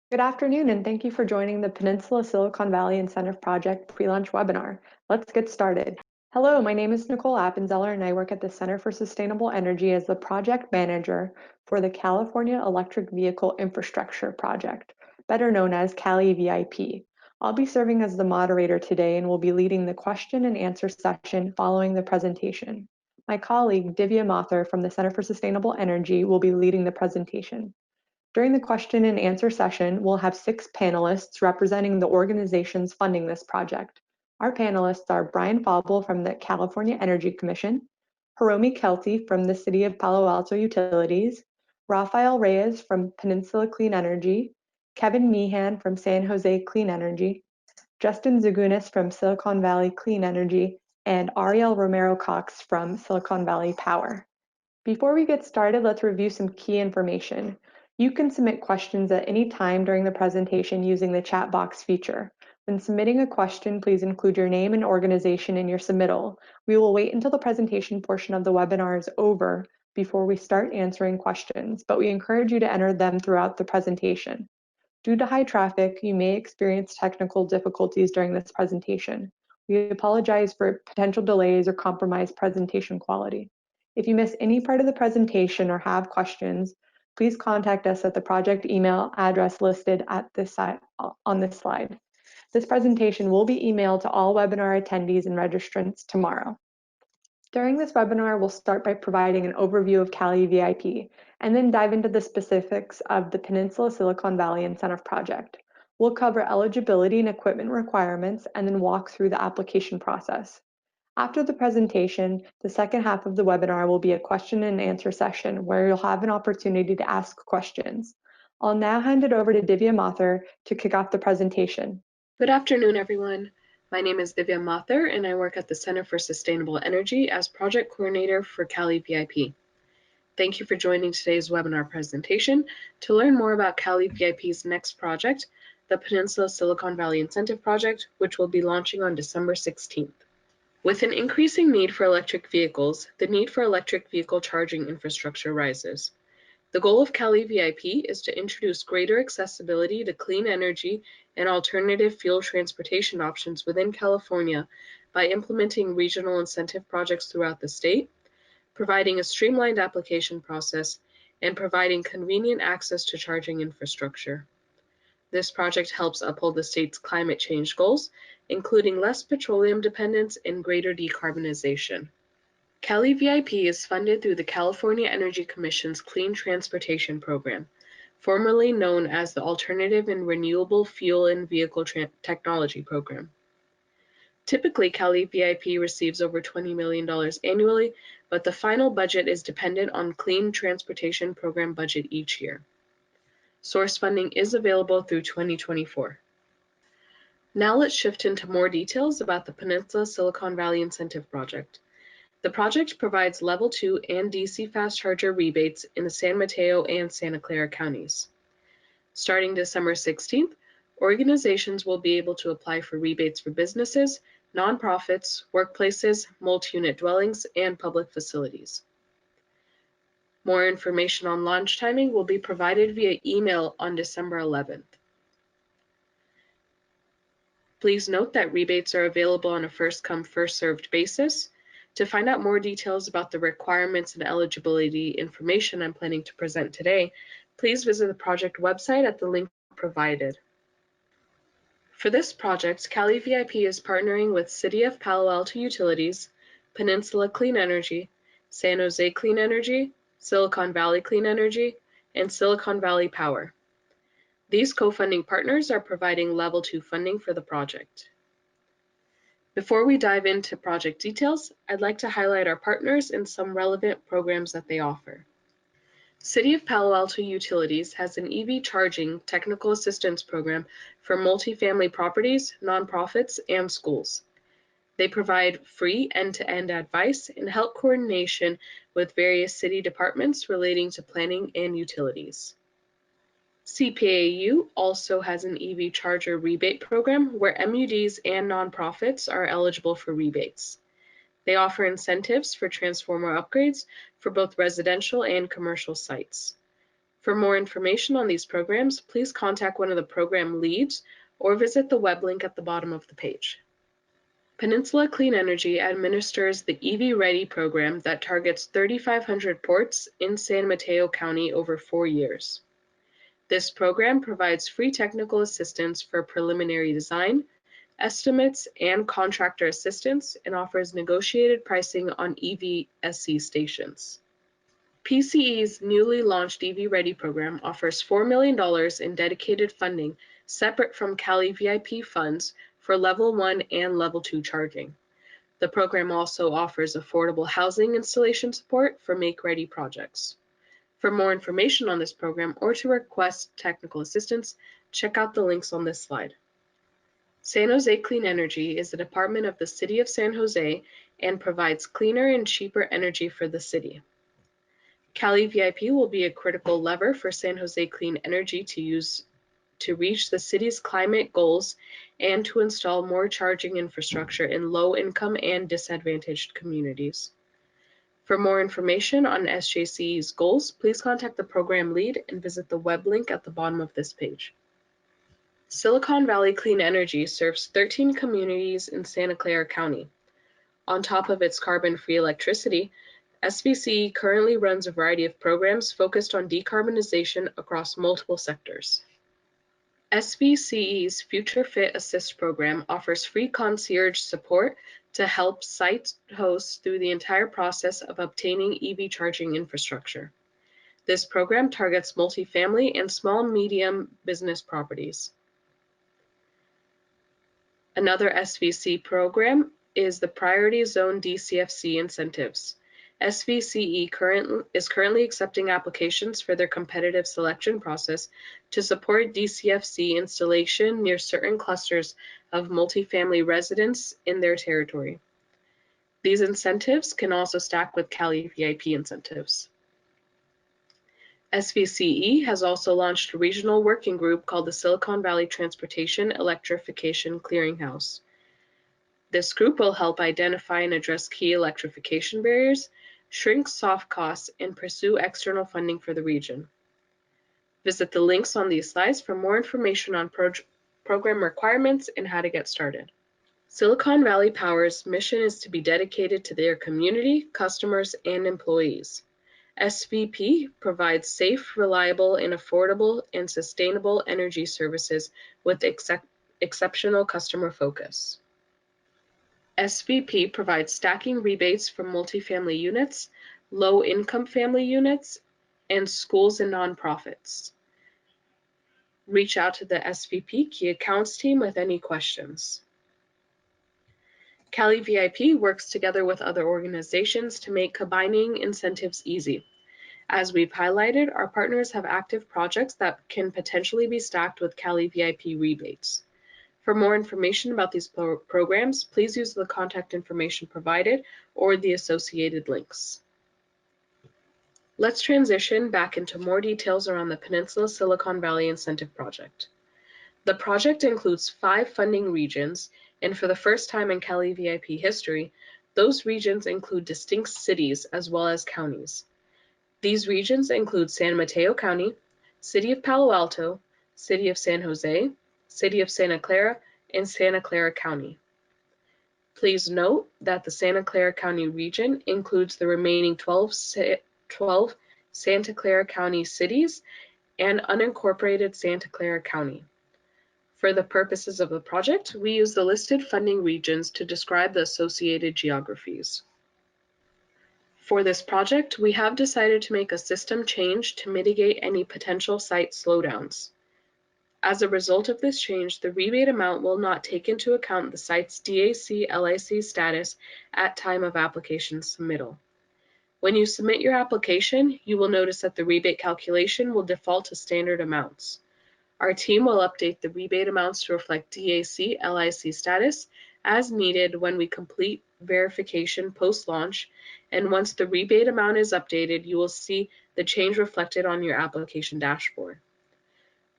Good afternoon, and thank you for joining the Peninsula-Silicon Valley Incentive Project pre-launch webinar. Let's get started. Hello, my name is Nicole Appenzeller, and I work at the Center for Sustainable Energy as the project manager for the California Electric Vehicle Infrastructure Project, better known as CALeVIP. I'll be serving as the moderator today and will be leading the question and answer session following the presentation. My colleague, Divya Mathur from the Center for Sustainable Energy will be leading the presentation. During the question and answer session, we'll have 6 panelists representing the organizations funding this project. Our panelists are Brian Fauble from the California Energy Commission, Hiromi Kelty from the City of Palo Alto Utilities, Rafael Reyes from Peninsula Clean Energy, Kevin Meehan from San Jose Clean Energy, Justin Zagunis from Silicon Valley Clean Energy, and Ariel Romero-Cox from Silicon Valley Power. Before we get started, let's review some key information. You can submit questions at any time during the presentation using the chat box feature. When submitting a question, please include your name and organization in your submittal. We will wait until the presentation portion of the webinar is over before we start answering questions, but we encourage you to enter them throughout the presentation. Due to high traffic, you may experience technical difficulties during this presentation. We apologize for potential delays or compromised presentation quality. If you miss any part of the presentation or have questions, please contact us at the project email address listed at on this slide. This presentation will be emailed to all webinar attendees and registrants tomorrow. During this webinar, we'll start by providing an overview of CALeVIP and then dive into the specifics of the Peninsula-Silicon Valley Incentive Project. We'll cover eligibility and equipment requirements and then walk through the application process. After the presentation, the second half of the webinar will be a question and answer session where you'll have an opportunity to ask questions. I'll now hand it over to Divya Mathur to kick off the presentation. Good afternoon, everyone. My name is Divya Mathur, and I work at the Center for Sustainable Energy as project coordinator for CALeVIP. Thank you for joining today's webinar presentation to learn more about CALeVIP's next project, the Peninsula-Silicon Valley Incentive Project, which will be launching on December 16th. With an increasing need for electric vehicles, the need for electric vehicle charging infrastructure rises. The goal of CALeVIP is to introduce greater accessibility to clean energy and alternative fuel transportation options within California by implementing regional incentive projects throughout the state, providing a streamlined application process, and providing convenient access to charging infrastructure. This project helps uphold the state's climate change goals, including less petroleum dependence and greater decarbonization. CALeVIP is funded through the California Energy Commission's Clean Transportation Program, formerly known as the Alternative and Renewable Fuel and Vehicle Technology Program. Typically, CALeVIP receives over $20 million annually, but the final budget is dependent on Clean Transportation Program budget each year. Source funding is available through 2024. Now let's shift into more details about the Peninsula-Silicon Valley Incentive Project. The project provides Level 2 and DC fast charger rebates in the San Mateo and Santa Clara counties. Starting December 16th, organizations will be able to apply for rebates for businesses, nonprofits, workplaces, multi-unit dwellings, and public facilities. More information on launch timing will be provided via email on December 11th. Please note that rebates are available on a first-come, first-served basis. To find out more details about the requirements and eligibility information I'm planning to present today, please visit the project website at the link provided. For this project, CALeVIP is partnering with City of Palo Alto Utilities, Peninsula Clean Energy, San Jose Clean Energy, Silicon Valley Clean Energy, and Silicon Valley Power. These co-funding partners are providing Level 2 funding for the project. Before we dive into project details, I'd like to highlight our partners and some relevant programs that they offer. City of Palo Alto Utilities has an EV charging technical assistance program for multifamily properties, nonprofits, and schools. They provide free end-to-end advice and help coordination with various city departments relating to planning and utilities. CPAU also has an EV charger rebate program where MUDs and nonprofits are eligible for rebates. They offer incentives for transformer upgrades for both residential and commercial sites. For more information on these programs, please contact one of the program leads or visit the web link at the bottom of the page. Peninsula Clean Energy administers the EV Ready program that targets 3,500 ports in San Mateo County over 4 years. This program provides free technical assistance for preliminary design, estimates, and contractor assistance, and offers negotiated pricing on EVSC stations. PCE's newly launched EV Ready program offers $4 million in dedicated funding separate from CALeVIP funds for Level 1 and Level 2 charging. The program also offers affordable housing installation support for make-ready projects. For more information on this program or to request technical assistance, check out the links on this slide. San Jose Clean Energy is a department of the City of San Jose and provides cleaner and cheaper energy for the city. CALeVIP will be a critical lever for San Jose Clean Energy to use to reach the city's climate goals and to install more charging infrastructure in low-income and disadvantaged communities. For more information on SJCE's goals, please contact the program lead and visit the web link at the bottom of this page. Silicon Valley Clean Energy serves 13 communities in Santa Clara County. On top of its carbon-free electricity, SVCE currently runs a variety of programs focused on decarbonization across multiple sectors. SVCE's Future Fit Assist program offers free concierge support to help site hosts through the entire process of obtaining EV charging infrastructure. This program targets multifamily and small-medium business properties. Another SVC program is the Priority Zone DCFC incentives. SVCE is currently accepting applications for their competitive selection process to support DCFC installation near certain clusters of multifamily residents in their territory. These incentives can also stack with CALeVIP incentives. SVCE has also launched a regional working group called the Silicon Valley Transportation Electrification Clearinghouse. This group will help identify and address key electrification barriers, shrink soft costs, and pursue external funding for the region. Visit the links on these slides for more information on program requirements and how to get started. Silicon Valley Power's mission is to be dedicated to their community, customers, and employees. SVP provides safe, reliable, and affordable and sustainable energy services with exceptional customer focus. SVP provides stacking rebates for multifamily units, low-income family units, and schools and nonprofits. Reach out to the SVP Key Accounts team with any questions. CALeVIP works together with other organizations to make combining incentives easy. As we've highlighted, our partners have active projects that can potentially be stacked with CALeVIP rebates. For more information about these programs, please use the contact information provided or the associated links. Let's transition back into more details around the Peninsula-Silicon Valley Incentive Project. The project includes 5 funding regions, and for the first time in CALeVIP history, those regions include distinct cities as well as counties. These regions include San Mateo County, City of Palo Alto, City of San Jose, City of Santa Clara, and Santa Clara County. Please note that the Santa Clara County region includes the remaining 12 Santa Clara County cities and unincorporated Santa Clara County. For the purposes of the project, we use the listed funding regions to describe the associated geographies. For this project, we have decided to make a system change to mitigate any potential site slowdowns. As a result of this change, the rebate amount will not take into account the site's DAC-LIC status at time of application submittal. When you submit your application, you will notice that the rebate calculation will default to standard amounts. Our team will update the rebate amounts to reflect DAC-LIC status as needed when we complete verification post-launch, and once the rebate amount is updated, you will see the change reflected on your application dashboard.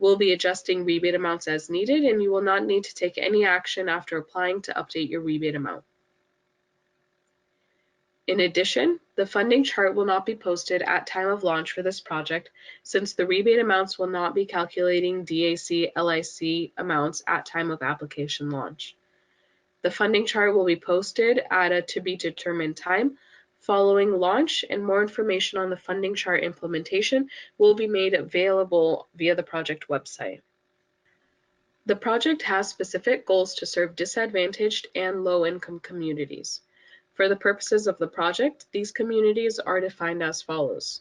We'll be adjusting rebate amounts as needed, and you will not need to take any action after applying to update your rebate amount. In addition, the funding chart will not be posted at time of launch for this project, since the rebate amounts will not be calculating DAC-LIC amounts at time of application launch. The funding chart will be posted at a to-be-determined time following launch, and more information on the funding chart implementation will be made available via the project website. The project has specific goals to serve disadvantaged and low-income communities. For the purposes of the project, these communities are defined as follows.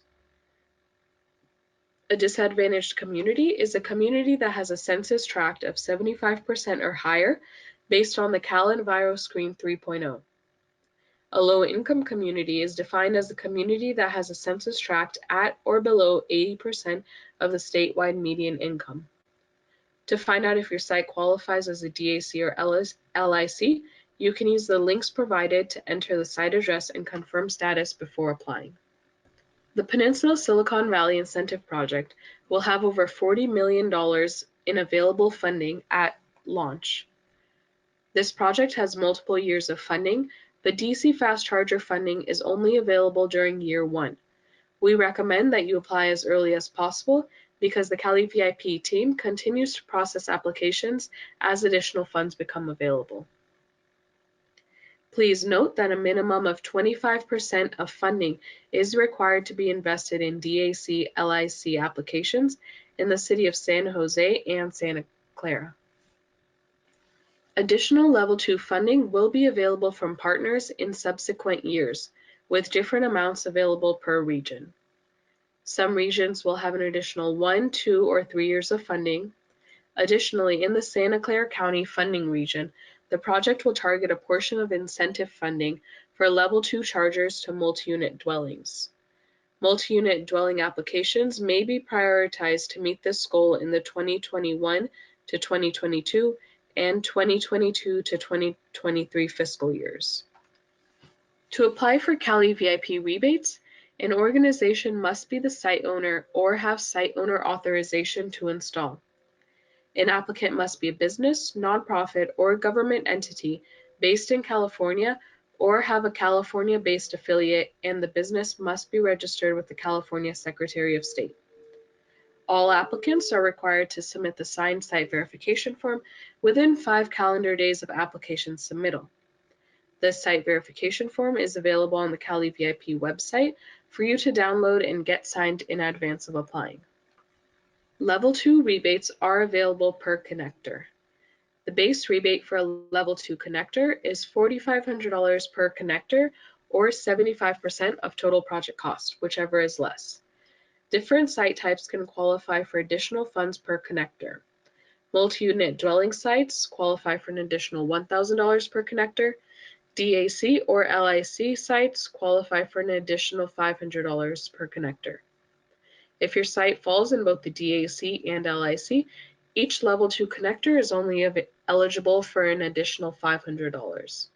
A disadvantaged community is a community that has a census tract of 75% or higher based on the CALENVIRO 3.0. A low-income community is defined as a community that has a census tract at or below 80% of the statewide median income. To find out if your site qualifies as a DAC or LIC, you can use the links provided to enter the site address and confirm status before applying. The Peninsula-Silicon Valley Incentive Project will have over $40 million in available funding at launch. This project has multiple years of funding, but DC fast charger funding is only available during year 1. We recommend that you apply as early as possible because the CALeVIP team continues to process applications as additional funds become available. Please note that a minimum of 25% of funding is required to be invested in DAC-LIC applications in the city of San Jose and Santa Clara. Additional Level 2 funding will be available from partners in subsequent years, with different amounts available per region. Some regions will have an additional 1, 2, or 3 years of funding. Additionally, in the Santa Clara County funding region, the project will target a portion of incentive funding for Level 2 chargers to multi-unit dwellings. Multi-unit dwelling applications may be prioritized to meet this goal in the 2021 to 2022 and 2022 to 2023 fiscal years. To apply for CALeVIP rebates, an organization must be the site owner or have site owner authorization to install. An applicant must be a business, nonprofit, or government entity based in California or have a California-based affiliate, and the business must be registered with the California Secretary of State. All applicants are required to submit the signed site verification form within 5 calendar days of application submittal. This site verification form is available on the CALeVIP website for you to download and get signed in advance of applying. Level 2 rebates are available per connector. The base rebate for a Level 2 connector is $4,500 per connector, or 75% of total project cost, whichever is less. Different site types can qualify for additional funds per connector. Multi-unit dwelling sites qualify for an additional $1,000 per connector. DAC or LIC sites qualify for an additional $500 per connector. If your site falls in both the DAC and LIC, each Level 2 connector is only eligible for an additional $500.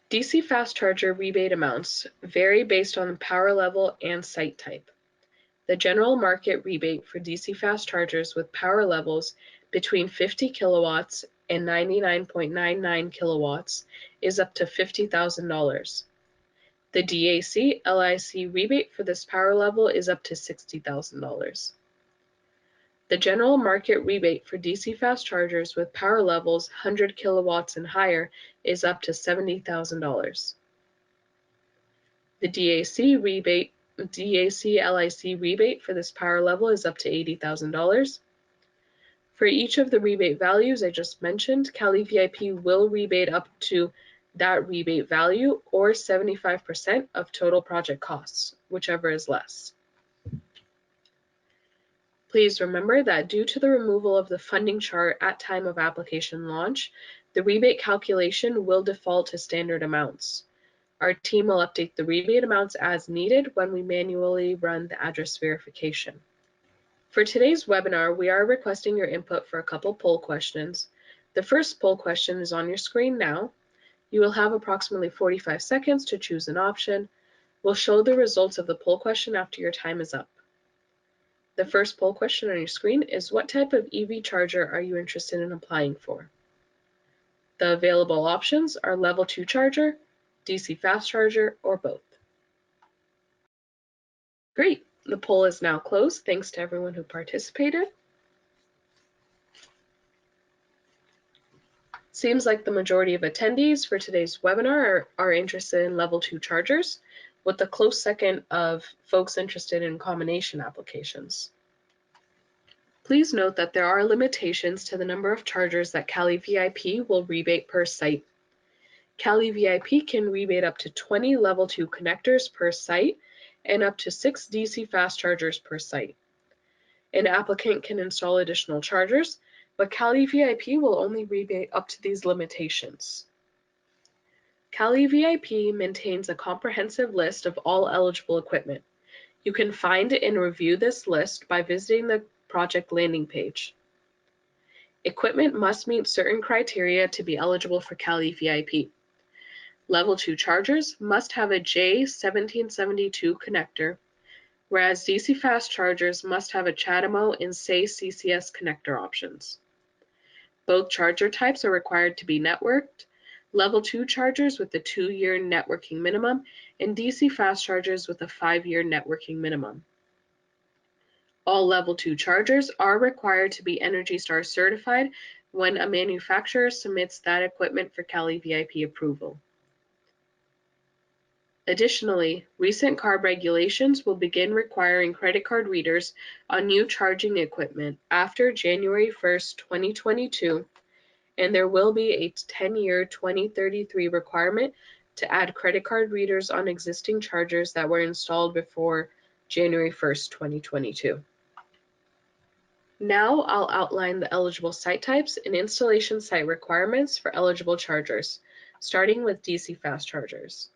DC fast charger rebate amounts vary based on the power level and site type. The general market rebate for DC fast chargers with power levels between 50 kilowatts and 99.99 kilowatts is up to $50,000. The DAC-LIC rebate for this power level is up to $60,000. The general market rebate for DC fast chargers with power levels 100 kilowatts and higher is up to $70,000. The DAC-LIC rebate for this power level is up to $80,000. For each of the rebate values I just mentioned, CALeVIP will rebate up to that rebate value, or 75% of total project costs, whichever is less. Please remember that due to the removal of the funding chart at time of application launch, the rebate calculation will default to standard amounts. Our team will update the rebate amounts as needed when we manually run the address verification. For today's webinar, we are requesting your input for a couple poll questions. The first poll question is on your screen now. You will have approximately 45 seconds to choose an option. We'll show the results of the poll question after your time is up. The first poll question on your screen is, what type of EV charger are you interested in applying for? The available options are Level 2 charger, DC fast charger, or both? Great, the poll is now closed. Thanks to everyone who participated. Seems like the majority of attendees for today's webinar are interested in level 2 chargers, with a close second of folks interested in combination applications. Please note that there are limitations to the number of chargers that CALeVIP will rebate per site. CALeVIP can rebate up to 20 level 2 connectors per site and up to 6 DC fast chargers per site. An applicant can install additional chargers, but CALeVIP will only rebate up to these limitations. CALeVIP maintains a comprehensive list of all eligible equipment. You can find and review this list by visiting the project landing page. Equipment must meet certain criteria to be eligible for CALeVIP. Level 2 chargers must have a J1772 connector, whereas DC fast chargers must have a CHAdeMO and SAE CCS connector options. Both charger types are required to be networked, level 2 chargers with a 2-year networking minimum, and DC fast chargers with a 5-year networking minimum. All level 2 chargers are required to be ENERGY STAR certified when a manufacturer submits that equipment for CALeVIP approval. Additionally, recent CARB regulations will begin requiring credit card readers on new charging equipment after January 1st, 2022, and there will be a 10-year 2033 requirement to add credit card readers on existing chargers that were installed before January 1st, 2022. Now I'll outline the eligible site types and installation site requirements for eligible chargers, starting with DC fast chargers.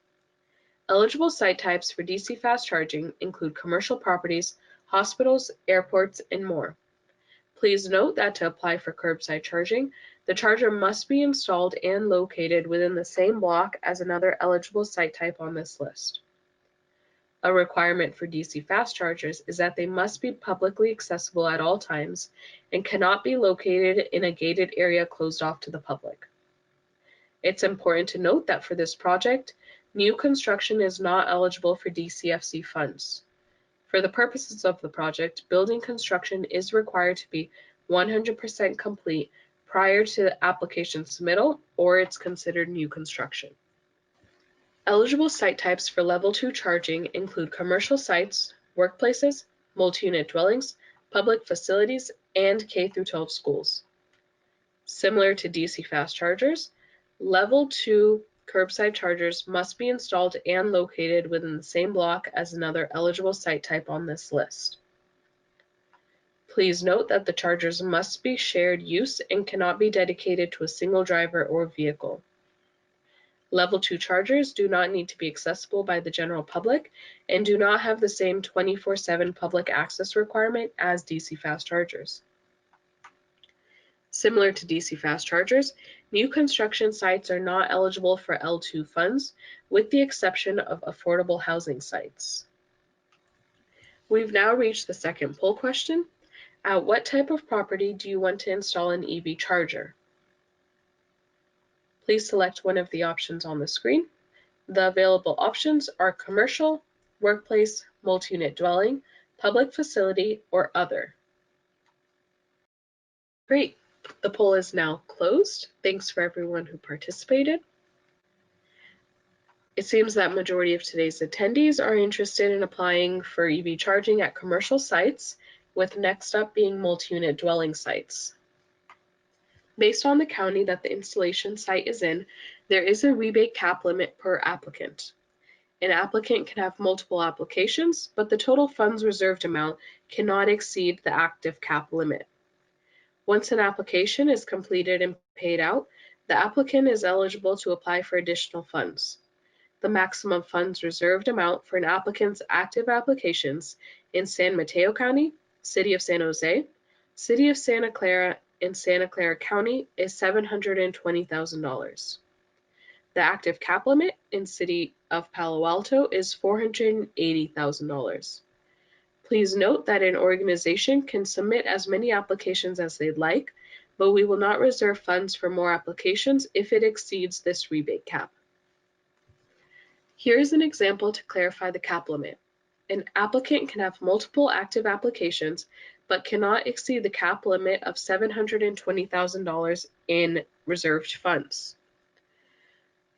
Eligible site types for DC fast charging include commercial properties, hospitals, airports, and more. Please note that to apply for curbside charging, the charger must be installed and located within the same block as another eligible site type on this list. A requirement for DC fast chargers is that they must be publicly accessible at all times and cannot be located in a gated area closed off to the public. It's important to note that for this project, new construction is not eligible for DCFC funds. For the purposes of the project, building construction is required to be 100% complete prior to the application submittal, or it's considered new construction. Eligible site types for level 2 charging include commercial sites, workplaces, multi-unit dwellings, public facilities, and K-12 schools. Similar to DC fast chargers, level 2 curbside chargers must be installed and located within the same block as another eligible site type on this list. Please note that the chargers must be shared use and cannot be dedicated to a single driver or vehicle. Level 2 chargers do not need to be accessible by the general public and do not have the same 24/7 public access requirement as DC fast chargers. Similar to DC fast chargers, new construction sites are not eligible for L2 funds, with the exception of affordable housing sites. We've now reached the second poll question. At what type of property do you want to install an EV charger? Please select one of the options on the screen. The available options are commercial, workplace, multi-unit dwelling, public facility, or other. Great. The poll is now closed. Thanks for everyone who participated. It seems that majority of today's attendees are interested in applying for EV charging at commercial sites, with next up being multi-unit dwelling sites. Based on the county that the installation site is in, there is a rebate cap limit per applicant. An applicant can have multiple applications, but the total funds reserved amount cannot exceed the active cap limit. Once an application is completed and paid out, the applicant is eligible to apply for additional funds. The maximum funds reserved amount for an applicant's active applications in San Mateo County, City of San Jose, City of Santa Clara, and Santa Clara County is $720,000. The active cap limit in City of Palo Alto is $480,000. Please note that an organization can submit as many applications as they'd like, but we will not reserve funds for more applications if it exceeds this rebate cap. Here is an example to clarify the cap limit. An applicant can have multiple active applications, but cannot exceed the cap limit of $720,000 in reserved funds.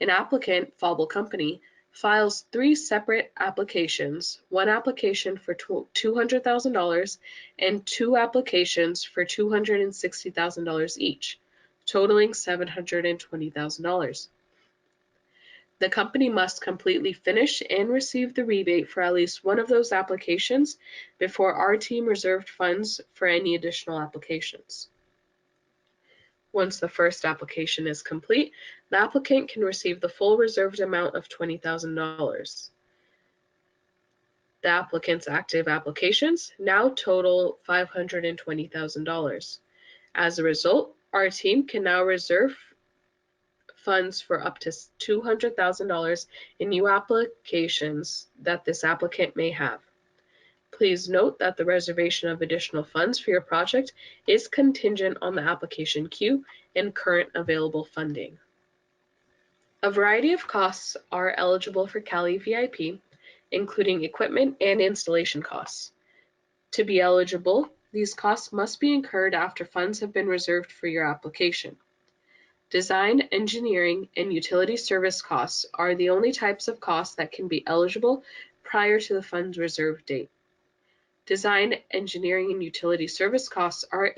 An applicant, Fable Company, files 3 separate applications, one application for $200,000 and 2 applications for $260,000 each, totaling $720,000. The company must completely finish and receive the rebate for at least one of those applications before our team reserved funds for any additional applications. Once the first application is complete, the applicant can receive the full reserved amount of $20,000. The applicant's active applications now total $520,000. As a result, our team can now reserve funds for up to $200,000 in new applications that this applicant may have. Please note that the reservation of additional funds for your project is contingent on the application queue and current available funding. A variety of costs are eligible for CALeVIP, including equipment and installation costs. To be eligible, these costs must be incurred after funds have been reserved for your application. Design, engineering, and utility service costs are the only types of costs that can be eligible prior to the fund's reserve date. Design, engineering, and utility service costs are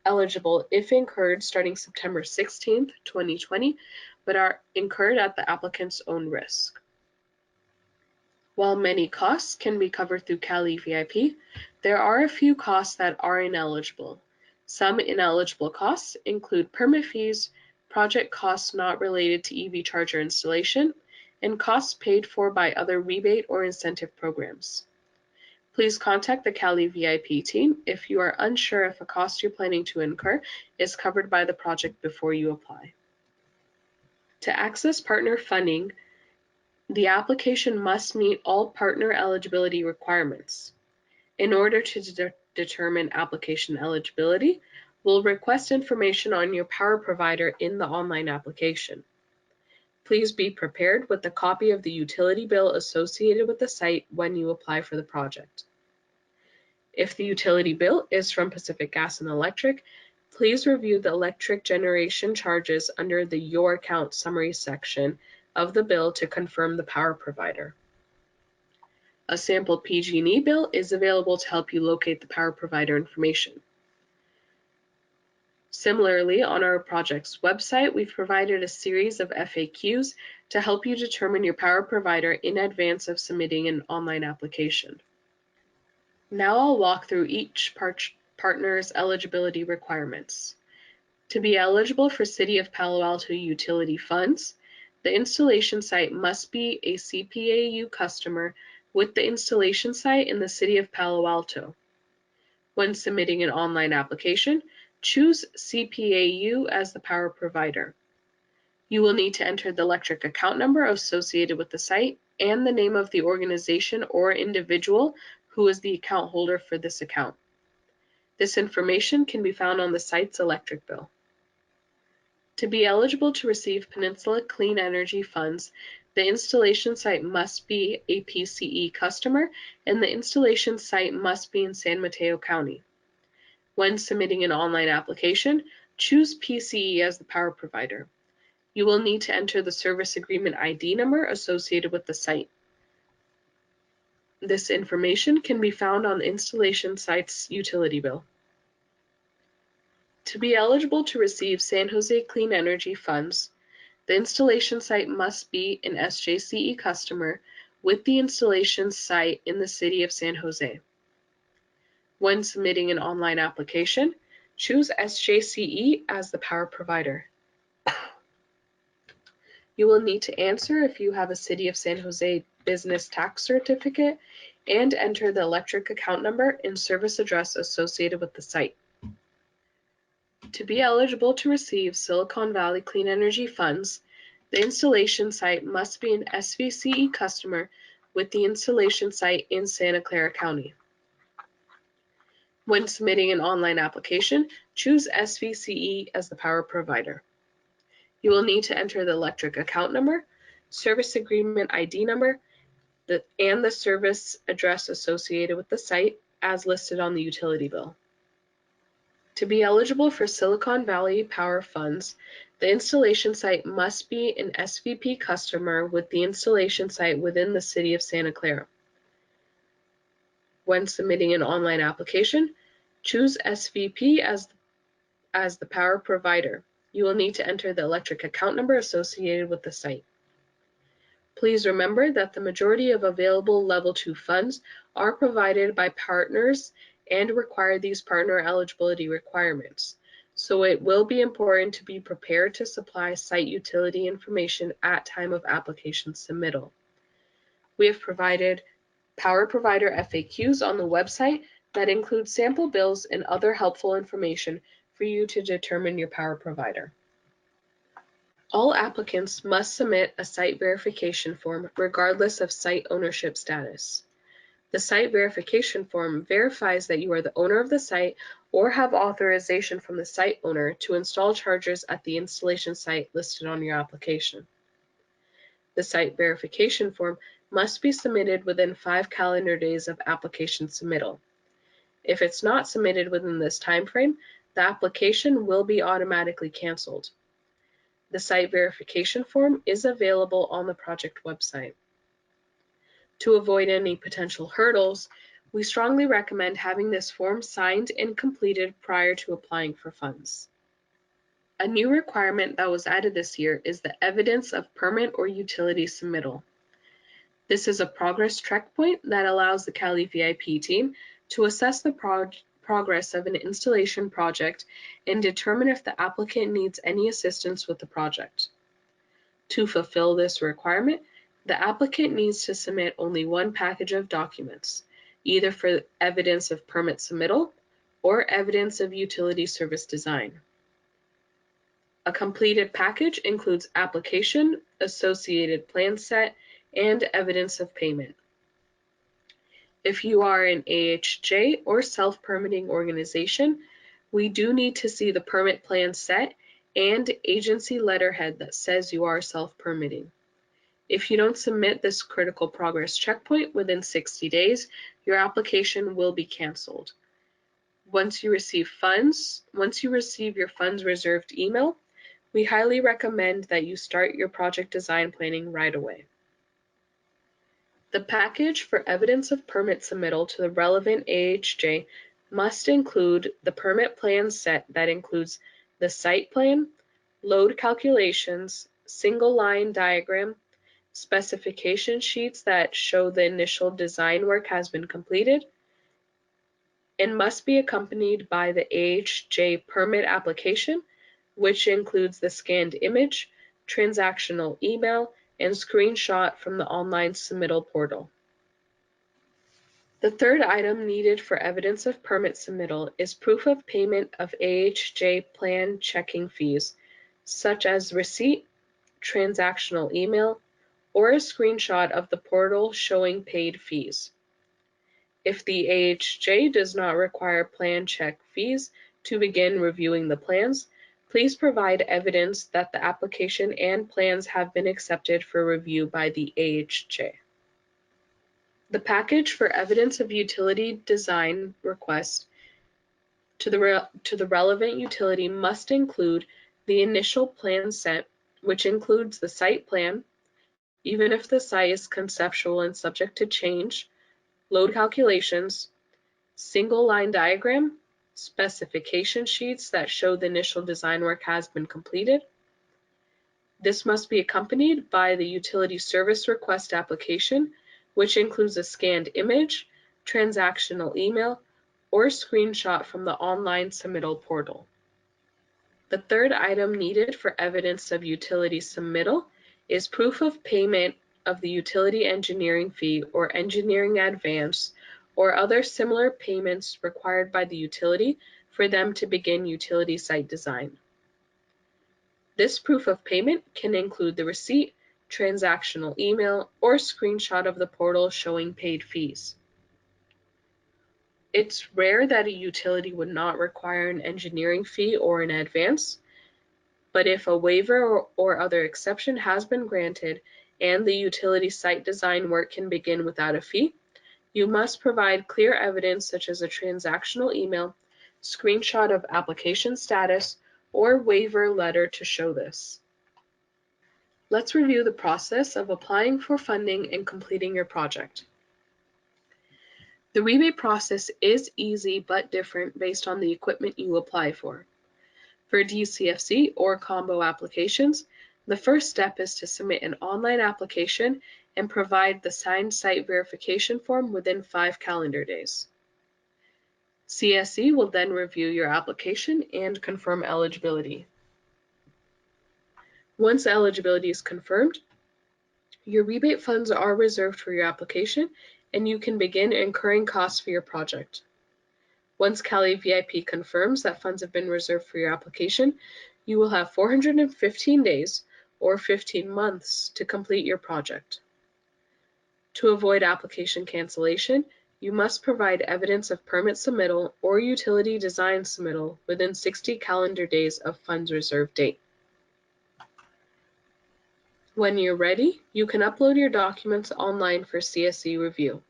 eligible if incurred starting September 16, 2020, but are incurred at the applicant's own risk. While many costs can be covered through CALeVIP, there are a few costs that are ineligible. Some ineligible costs include permit fees, project costs not related to EV charger installation, and costs paid for by other rebate or incentive programs. Please contact the CALeVIP team if you are unsure if a cost you're planning to incur is covered by the project before you apply. To access partner funding, the application must meet all partner eligibility requirements. In order to determine application eligibility, we'll request information on your power provider in the online application. Please be prepared with a copy of the utility bill associated with the site when you apply for the project. If the utility bill is from Pacific Gas and Electric, please review the electric generation charges under the Your Account Summary section of the bill to confirm the power provider. A sample PG&E bill is available to help you locate the power provider information. Similarly, on our project's website, we've provided a series of FAQs to help you determine your power provider in advance of submitting an online application. Now I'll walk through each partner's eligibility requirements. To be eligible for City of Palo Alto utility funds, the installation site must be a CPAU customer with the installation site in the City of Palo Alto. When submitting an online application, choose CPAU as the power provider. You will need to enter the electric account number associated with the site and the name of the organization or individual who is the account holder for this account. This information can be found on the site's electric bill. To be eligible to receive Peninsula Clean Energy funds, the installation site must be a PCE customer and the installation site must be in San Mateo County. When submitting an online application, choose PCE as the power provider. You will need to enter the service agreement ID number associated with the site. This information can be found on the installation site's utility bill. To be eligible to receive San Jose Clean Energy funds, the installation site must be an SJCE customer with the installation site in the City of San Jose. When submitting an online application, choose SJCE as the power provider. You will need to answer if you have a City of San Jose business tax certificate and enter the electric account number and service address associated with the site. To be eligible to receive Silicon Valley Clean Energy funds, the installation site must be an SVCE customer with the installation site in Santa Clara County. When submitting an online application, choose SVCE as the power provider. You will need to enter the electric account number, service agreement ID number, and the service address associated with the site as listed on the utility bill. To be eligible for Silicon Valley Power funds, the installation site must be an SVP customer with the installation site within the city of Santa Clara. When submitting an online application, choose SVP as the power provider. You will need to enter the electric account number associated with the site. Please remember that the majority of available Level 2 funds are provided by partners and require these partner eligibility requirements. So it will be important to be prepared to supply site utility information at time of application submittal. We have provided power provider FAQs on the website that include sample bills and other helpful information for you to determine your power provider. All applicants must submit a site verification form regardless of site ownership status. The site verification form verifies that you are the owner of the site or have authorization from the site owner to install chargers at the installation site listed on your application. The site verification form must be submitted within 5 calendar days of application submittal. If it's not submitted within this time frame, the application will be automatically canceled. The site verification form is available on the project website. To avoid any potential hurdles, we strongly recommend having this form signed and completed prior to applying for funds. A new requirement that was added this year is the evidence of permit or utility submittal. This is a progress checkpoint that allows the CALeVIP team to assess the progress of an installation project and determine if the applicant needs any assistance with the project. To fulfill this requirement, the applicant needs to submit only one package of documents, either for evidence of permit submittal or evidence of utility service design. A completed package includes application, associated plan set, and evidence of payment. If you are an AHJ or self-permitting organization, we do need to see the permit plan set and agency letterhead that says you are self-permitting. If you don't submit this critical progress checkpoint within 60 days, your application will be canceled. Once you receive your funds reserved email, we highly recommend that you start your project design planning right away. The package for evidence of permit submittal to the relevant AHJ must include the permit plan set that includes the site plan, load calculations, single line diagram, specification sheets that show the initial design work has been completed, and must be accompanied by the AHJ permit application, which includes the scanned image, transactional email, and screenshot from the online submittal portal. The third item needed for evidence of permit submittal is proof of payment of AHJ plan checking fees, such as receipt, transactional email, or a screenshot of the portal showing paid fees. If the AHJ does not require plan check fees to begin reviewing the plans, please provide evidence that the application and plans have been accepted for review by the AHJ. The package for evidence of utility design request to the relevant utility must include the initial plan set, which includes the site plan, even if the site is conceptual and subject to change, load calculations, single line diagram, specification sheets that show the initial design work has been completed. This must be accompanied by the utility service request application, which includes a scanned image, transactional email, or screenshot from the online submittal portal. The third item needed for evidence of utility submittal is proof of payment of the utility engineering fee or engineering advance or other similar payments required by the utility for them to begin utility site design. This proof of payment can include the receipt, transactional email, or screenshot of the portal showing paid fees. It's rare that a utility would not require an engineering fee or an advance, but if a waiver or other exception has been granted and the utility site design work can begin without a fee, you must provide clear evidence such as a transactional email, screenshot of application status, or waiver letter to show this. Let's review the process of applying for funding and completing your project. The rebate process is easy but different based on the equipment you apply for. For DCFC or combo applications, the first step is to submit an online application and provide the signed site verification form within 5 calendar days. CSE will then review your application and confirm eligibility. Once eligibility is confirmed, your rebate funds are reserved for your application and you can begin incurring costs for your project. Once CALeVIP confirms that funds have been reserved for your application, you will have 415 days or 15 months to complete your project. To avoid application cancellation, you must provide evidence of permit submittal or utility design submittal within 60 calendar days of funds reserved date. When you're ready, you can upload your documents online for CSE review.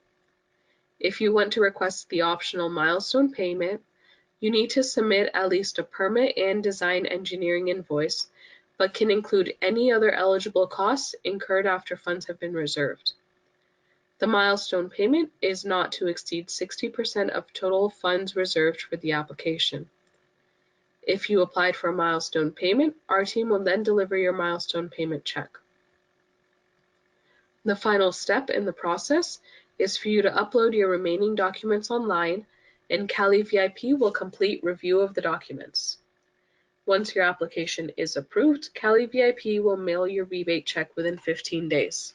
If you want to request the optional milestone payment, you need to submit at least a permit and design engineering invoice, but can include any other eligible costs incurred after funds have been reserved. The milestone payment is not to exceed 60% of total funds reserved for the application. If you applied for a milestone payment, our team will then deliver your milestone payment check. The final step in the process is for you to upload your remaining documents online, and CALeVIP will complete review of the documents. Once your application is approved, CALeVIP will mail your rebate check within 15 days.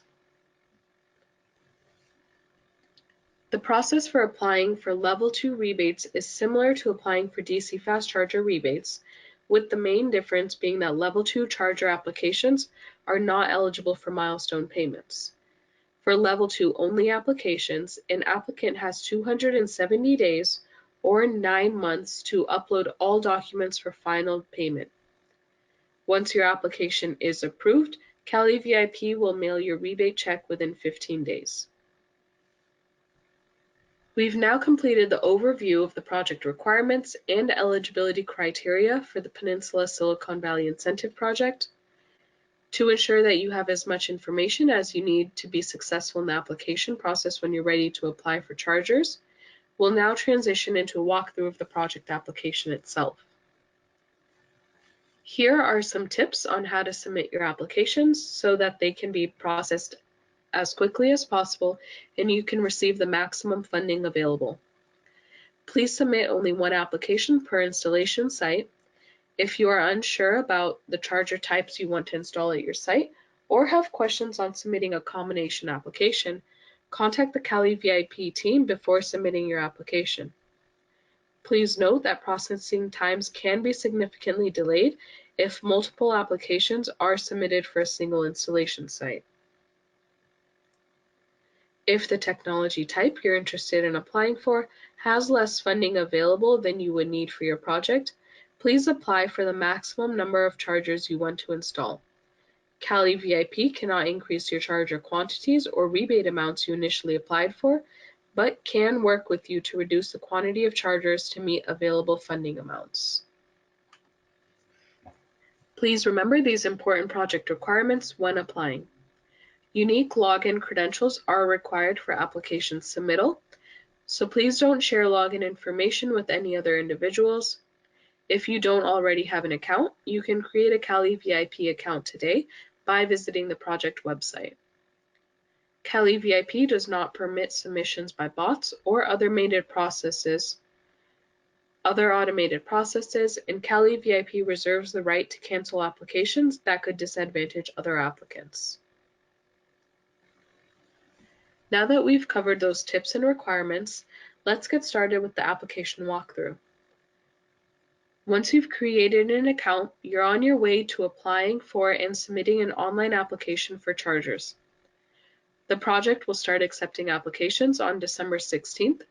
The process for applying for Level 2 rebates is similar to applying for DC Fast Charger rebates, with the main difference being that Level 2 charger applications are not eligible for milestone payments. For Level 2 only applications, an applicant has 270 days or 9 months to upload all documents for final payment. Once your application is approved, CALeVIP will mail your rebate check within 15 days. We've now completed the overview of the project requirements and eligibility criteria for the Peninsula-Silicon Valley Incentive Project. To ensure that you have as much information as you need to be successful in the application process when you're ready to apply for chargers, we'll now transition into a walkthrough of the project application itself. Here are some tips on how to submit your applications so that they can be processed as quickly as possible and you can receive the maximum funding available. Please submit only one application per installation site. If you are unsure about the charger types you want to install at your site or have questions on submitting a combination application, contact the CALeVIP team before submitting your application. Please note that processing times can be significantly delayed if multiple applications are submitted for a single installation site. If the technology type you're interested in applying for has less funding available than you would need for your project, please apply for the maximum number of chargers you want to install. CALeVIP cannot increase your charger quantities or rebate amounts you initially applied for, but can work with you to reduce the quantity of chargers to meet available funding amounts. Please remember these important project requirements when applying. Unique login credentials are required for application submittal, so please don't share login information with any other individuals. If you don't already have an account, you can create a CALeVIP account today by visiting the project website. CALeVIP does not permit submissions by bots or other automated processes, and CALeVIP reserves the right to cancel applications that could disadvantage other applicants. Now that we've covered those tips and requirements, let's get started with the application walkthrough. Once you've created an account, you're on your way to applying for and submitting an online application for chargers. The project will start accepting applications on December 16th.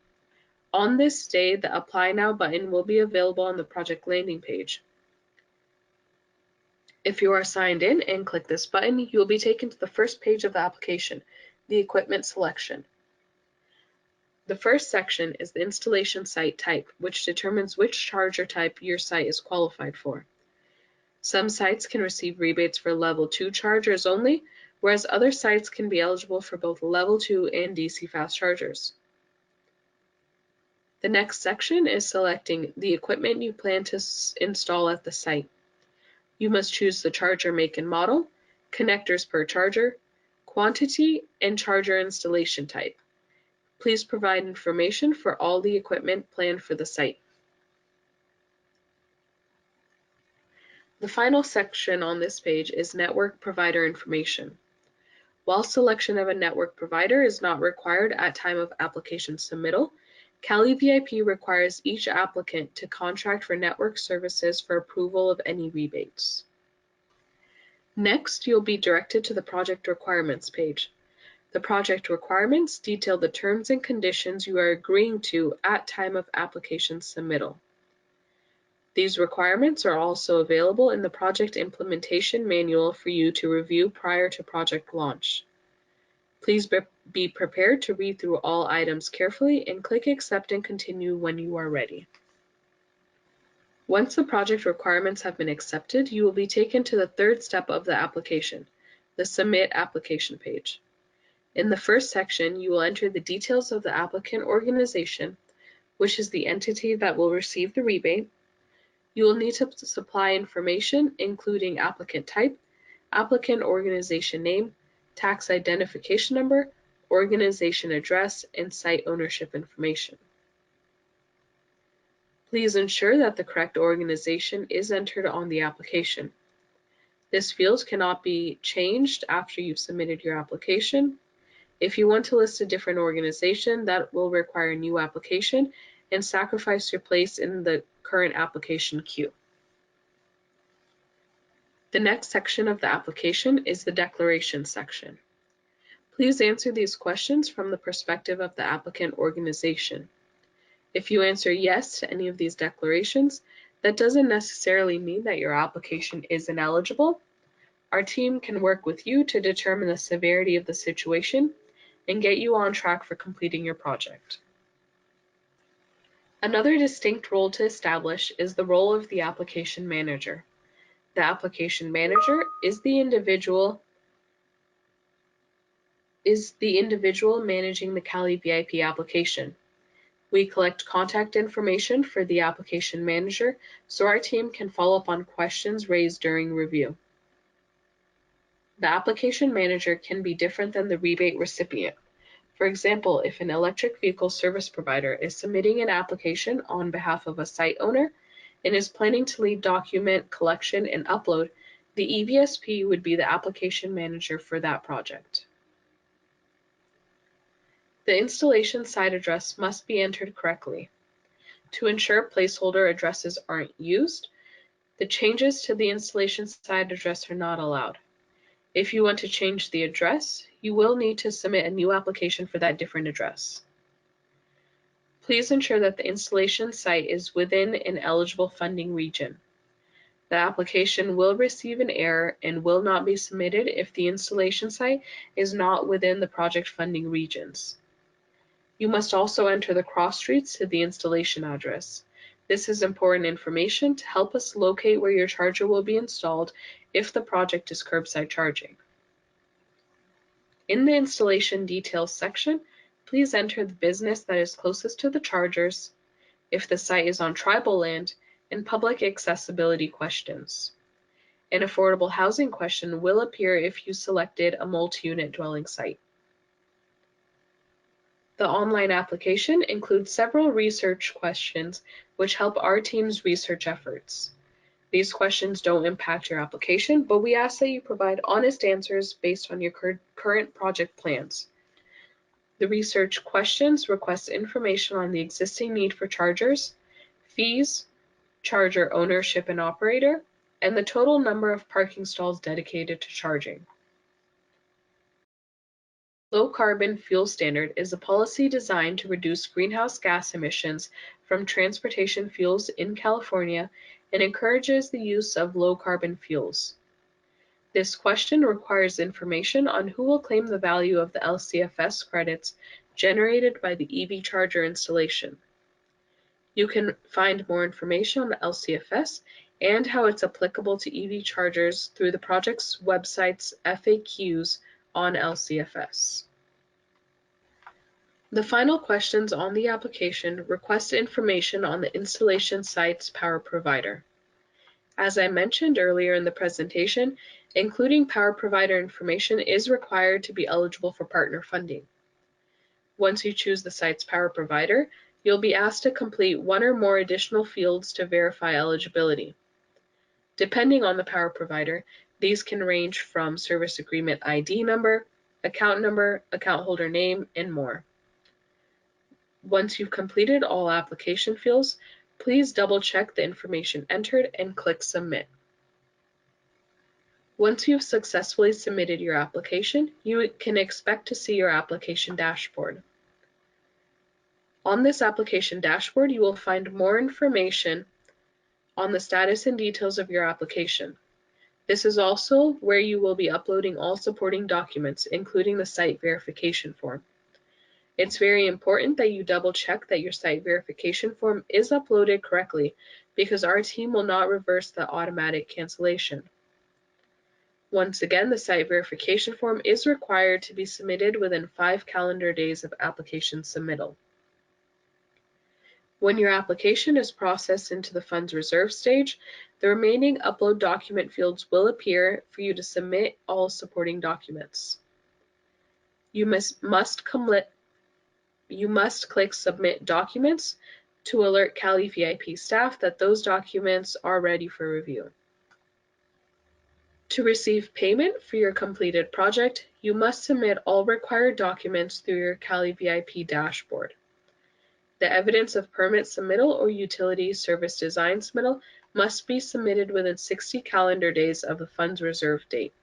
On this day, the Apply Now button will be available on the project landing page. If you are signed in and click this button, you will be taken to the first page of the application, the equipment selection. The first section is the installation site type, which determines which charger type your site is qualified for. Some sites can receive rebates for level 2 chargers only, whereas other sites can be eligible for both level 2 and DC fast chargers. The next section is selecting the equipment you plan to install at the site. You must choose the charger make and model, connectors per charger, quantity, and charger installation type. Please provide information for all the equipment planned for the site. The final section on this page is network provider information. While selection of a network provider is not required at time of application submittal, CALeVIP requires each applicant to contract for network services for approval of any rebates. Next, you'll be directed to the project requirements page. The project requirements detail the terms and conditions you are agreeing to at time of application submittal. These requirements are also available in the project implementation manual for you to review prior to project launch. Please be prepared to read through all items carefully and click Accept and Continue when you are ready. Once the project requirements have been accepted, you will be taken to the third step of the application, the Submit Application page. In the first section, you will enter the details of the applicant organization, which is the entity that will receive the rebate. You will need to supply information including applicant type, applicant organization name, tax identification number, organization address, and site ownership information. Please ensure that the correct organization is entered on the application. This field cannot be changed after you've submitted your application. If you want to list a different organization, that will require a new application and sacrifice your place in the current application queue. The next section of the application is the declaration section. Please answer these questions from the perspective of the applicant organization. If you answer yes to any of these declarations, that doesn't necessarily mean that your application is ineligible. Our team can work with you to determine the severity of the situation and get you on track for completing your project. Another distinct role to establish is the role of the application manager. The application manager is the individual managing the CALeVIP application. We collect contact information for the application manager so our team can follow up on questions raised during review. The application manager can be different than the rebate recipient. For example, if an electric vehicle service provider is submitting an application on behalf of a site owner and is planning to lead document collection and upload, the EVSP would be the application manager for that project. The installation site address must be entered correctly. To ensure placeholder addresses aren't used, the changes to the installation site address are not allowed. If you want to change the address, you will need to submit a new application for that different address. Please ensure that the installation site is within an eligible funding region. The application will receive an error and will not be submitted if the installation site is not within the project funding regions. You must also enter the cross streets to the installation address. This is important information to help us locate where your charger will be installed if the project is curbside charging. In the installation details section, please enter the business that is closest to the chargers, if the site is on tribal land, and public accessibility questions. An affordable housing question will appear if you selected a multi-unit dwelling site. The online application includes several research questions which help our team's research efforts. These questions don't impact your application, but we ask that you provide honest answers based on your current project plans. The research questions request information on the existing need for chargers, fees, charger ownership and operator, and the total number of parking stalls dedicated to charging. Low carbon fuel standard is a policy designed to reduce greenhouse gas emissions from transportation fuels in California and encourages the use of low carbon fuels. This question requires information on who will claim the value of the LCFS credits generated by the EV charger installation. You can find more information on the LCFS and how it's applicable to EV chargers through the project's website's FAQs on LCFS. The final questions on the application request information on the installation site's power provider. As I mentioned earlier in the presentation, including power provider information is required to be eligible for partner funding. Once you choose the site's power provider, you'll be asked to complete one or more additional fields to verify eligibility. Depending on the power provider, these can range from service agreement ID number, account holder name, and more. Once you've completed all application fields, please double-check the information entered and click Submit. Once you've successfully submitted your application, you can expect to see your application dashboard. On this application dashboard, you will find more information on the status and details of your application. This is also where you will be uploading all supporting documents, including the site verification form. It's very important that you double-check that your site verification form is uploaded correctly, because our team will not reverse the automatic cancellation. Once again, the site verification form is required to be submitted within 5 calendar days of application submittal. When your application is processed into the funds reserve stage, the remaining upload document fields will appear for you to submit all supporting documents. You must click Submit Documents to alert CALeVIP staff that those documents are ready for review. To receive payment for your completed project, you must submit all required documents through your CALeVIP dashboard. The evidence of permit submittal or utility service design submittal must be submitted within 60 calendar days of the funds reserve date.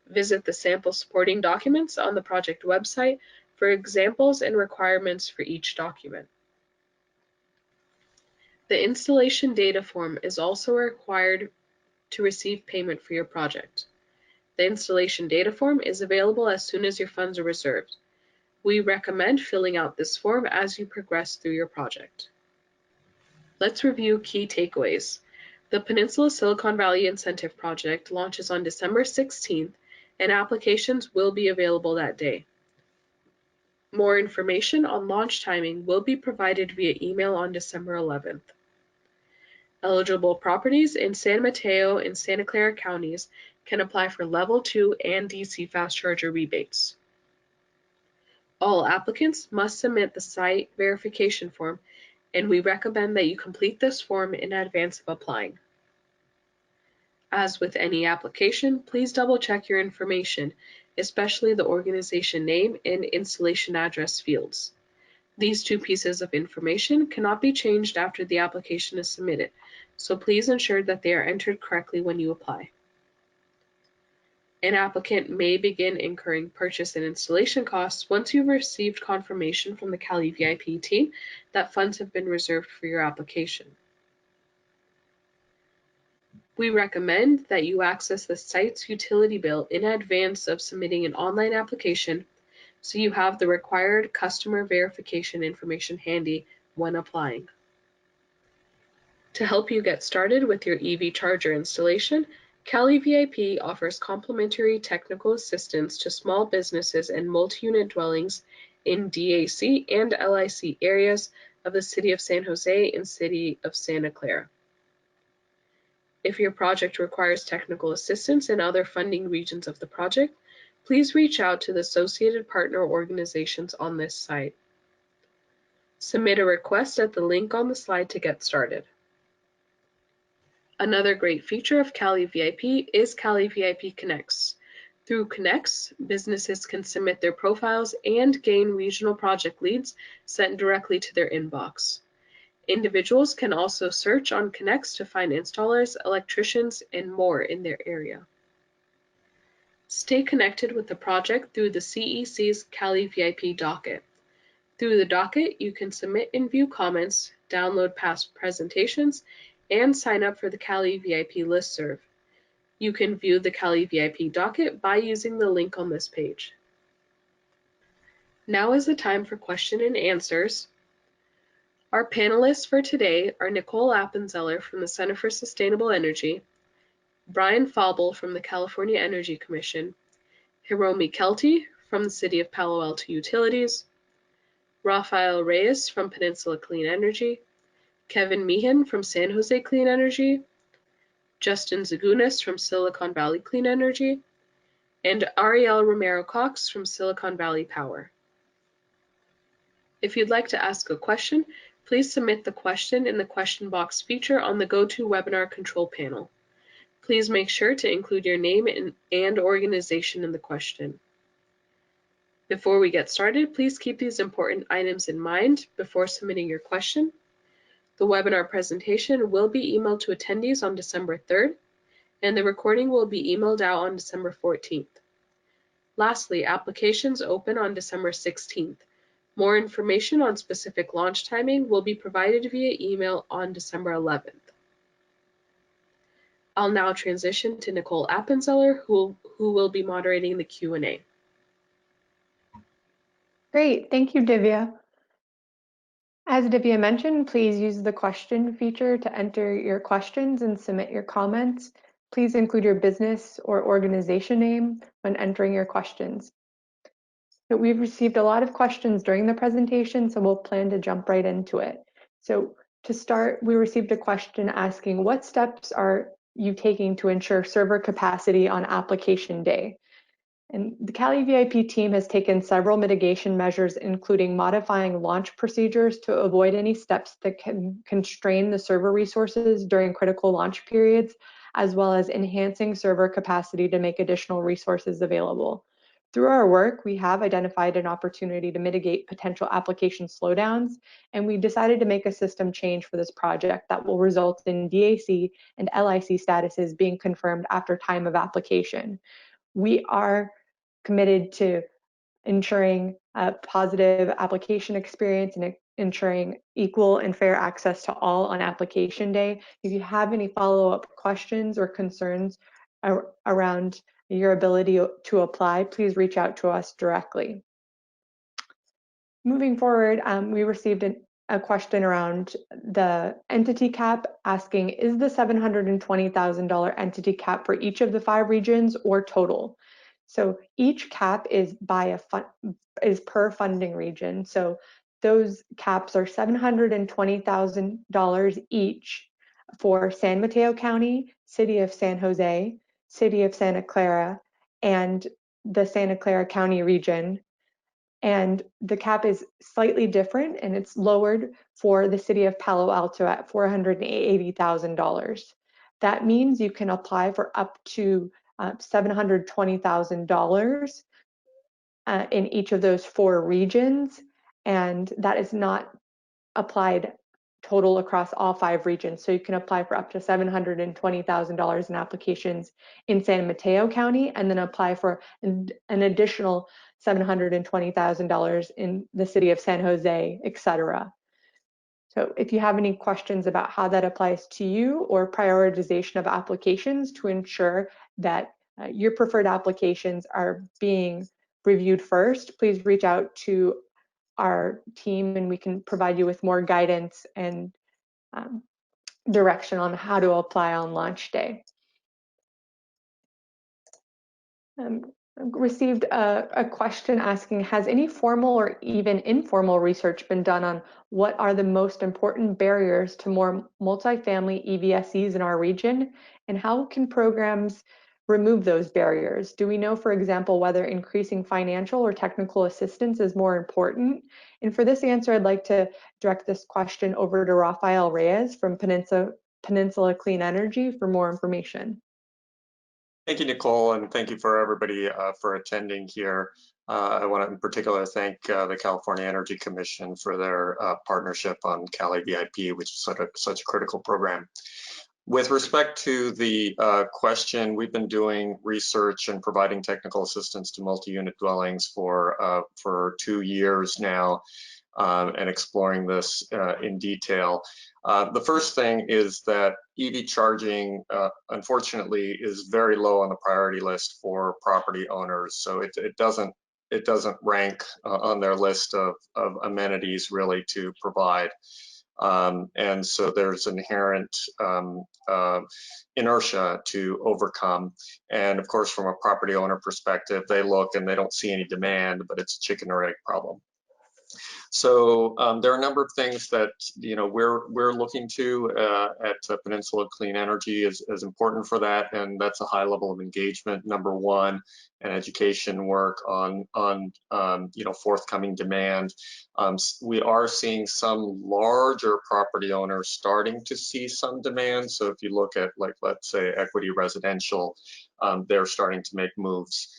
Visit the sample supporting documents on the project website for examples and requirements for each document. The installation data form is also required to receive payment for your project. The installation data form is available as soon as your funds are reserved. We recommend filling out this form as you progress through your project. Let's review key takeaways. The Peninsula-Silicon Valley Incentive Project launches on December 16th, and applications will be available that day. More information on launch timing will be provided via email on December 11th. Eligible properties in San Mateo and Santa Clara counties can apply for Level 2 and DC fast charger rebates. All applicants must submit the site verification form, and we recommend that you complete this form in advance of applying. As with any application, please double-check your information, especially the organization name and installation address fields. These two pieces of information cannot be changed after the application is submitted, so please ensure that they are entered correctly when you apply. An applicant may begin incurring purchase and installation costs once you've received confirmation from the CALeVIP team that funds have been reserved for your application. We recommend that you access the site's utility bill in advance of submitting an online application, so you have the required customer verification information handy when applying. To help you get started with your EV charger installation, CALeVIP offers complimentary technical assistance to small businesses and multi-unit dwellings in DAC and LIC areas of the City of San Jose and City of Santa Clara. If your project requires technical assistance in other funding regions of the project, please reach out to the associated partner organizations on this site. Submit a request at the link on the slide to get started. Another great feature of CALeVIP is CALeVIP Connects. Through Connects, businesses can submit their profiles and gain regional project leads sent directly to their inbox. Individuals can also search on Connects to find installers, electricians, and more in their area. Stay connected with the project through the CEC's CALeVIP docket. Through the docket, you can submit and view comments, download past presentations, and sign up for the CALeVIP listserv. You can view the CALeVIP docket by using the link on this page. Now is the time for question and answers. Our panelists for today are Nicole Appenzeller from the Center for Sustainable Energy, Brian Fauble from the California Energy Commission, Hiromi Kelty from the City of Palo Alto Utilities, Rafael Reyes from Peninsula Clean Energy, Kevin Meehan from San Jose Clean Energy, Justin Zagunis from Silicon Valley Clean Energy, and Ariel Romero-Cox from Silicon Valley Power. If you'd like to ask a question, please submit the question in the question box feature on the GoToWebinar control panel. Please make sure to include your name and organization in the question. Before we get started, please keep these important items in mind before submitting your question. The webinar presentation will be emailed to attendees on December 3rd, and the recording will be emailed out on December 14th. Lastly, applications open on December 16th. More information on specific launch timing will be provided via email on December 11th. I'll now transition to Nicole Appenzeller, who will be moderating the Q&A. Great, thank you, Divya. As Divya mentioned, please use the question feature to enter your questions and submit your comments. Please include your business or organization name when entering your questions. So we've received a lot of questions during the presentation, so we'll plan to jump right into it. So to start, we received a question asking, what steps are you taking to ensure server capacity on application day? And the CALeVIP team has taken several mitigation measures, including modifying launch procedures to avoid any steps that can constrain the server resources during critical launch periods, as well as enhancing server capacity to make additional resources available. Through our work, we have identified an opportunity to mitigate potential application slowdowns, and we decided to make a system change for this project that will result in DAC and LIC statuses being confirmed after time of application. We are committed to ensuring a positive application experience and ensuring equal and fair access to all on application day. If you have any follow-up questions or concerns around your ability to apply, please reach out to us directly. Moving forward, we received a question around the entity cap asking, is the $720,000 entity cap for each of the 5 regions or total? So each cap is per funding region. So those caps are $720,000 each for San Mateo County, City of San Jose, City of Santa Clara, and the Santa Clara County region. And the cap is slightly different, and it's lowered for the City of Palo Alto at $480,000. That means you can apply for up to $720,000 in each of those 4 regions, and that is not applied total across all 5 regions. So you can apply for up to $720,000 in applications in San Mateo County, and then apply for an additional $720,000 in the City of San Jose, etc. So if you have any questions about how that applies to you or prioritization of applications to ensure that your preferred applications are being reviewed first, please reach out to our team and we can provide you with more guidance and direction on how to apply on launch day. Received a question asking, has any formal or even informal research been done on what are the most important barriers to more multifamily EVSEs in our region, and how can programs remove those barriers? Do we know, for example, whether increasing financial or technical assistance is more important? And for this answer, I'd like to direct this question over to Rafael Reyes from Peninsula Clean Energy for more information. Thank you, Nicole, and thank you for everybody for attending here. I want to in particular thank the California Energy Commission for their partnership on CALeVIP, which is such a critical program. With respect to the question, we've been doing research and providing technical assistance to multi-unit dwellings for 2 years now. and exploring this in detail. The first thing is that EV charging, unfortunately, is very low on the priority list for property owners. So it doesn't rank on their list of amenities really to provide. And so there's inherent inertia to overcome. And of course, from a property owner perspective, they look and they don't see any demand, but it's a chicken or egg problem. So there are a number of things that we're looking to at Peninsula Clean Energy is important for that, and that's a high level of engagement. Number one, and education work on forthcoming demand. We are seeing some larger property owners starting to see some demand. So if you look at, like, let's say Equity Residential, they're starting to make moves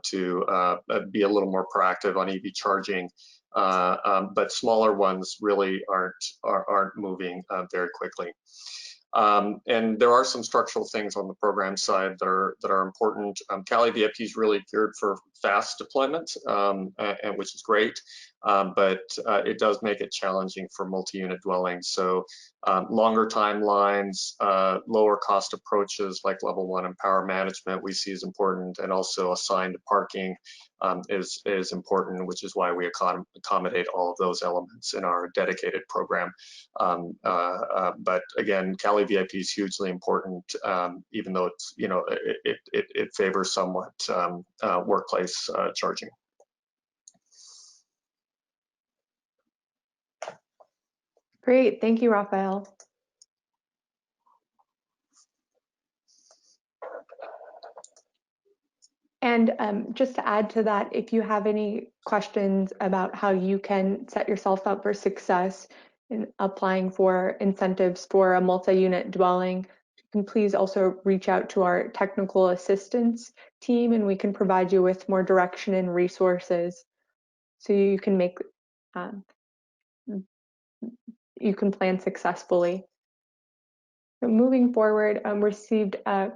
to be a little more proactive on EV charging. But smaller ones really aren't moving very quickly. And there are some structural things on the program side that are important. CALeVIP is really geared for fast deployment, and which is great, but it does make it challenging for multi-unit dwellings. So longer timelines, lower cost approaches like level 1 and power management we see is important, and also assigned parking is important, which is why we accommodate all of those elements in our dedicated program. But again, CALeVIP is hugely important, even though it's, it favors somewhat workplace charging. Great, thank you, Raphael. And just to add to that, if you have any questions about how you can set yourself up for success in applying for incentives for a multi-unit dwelling, you can please also reach out to our technical assistance team, and we can provide you with more direction and resources so you can make you can plan successfully. So moving forward, received a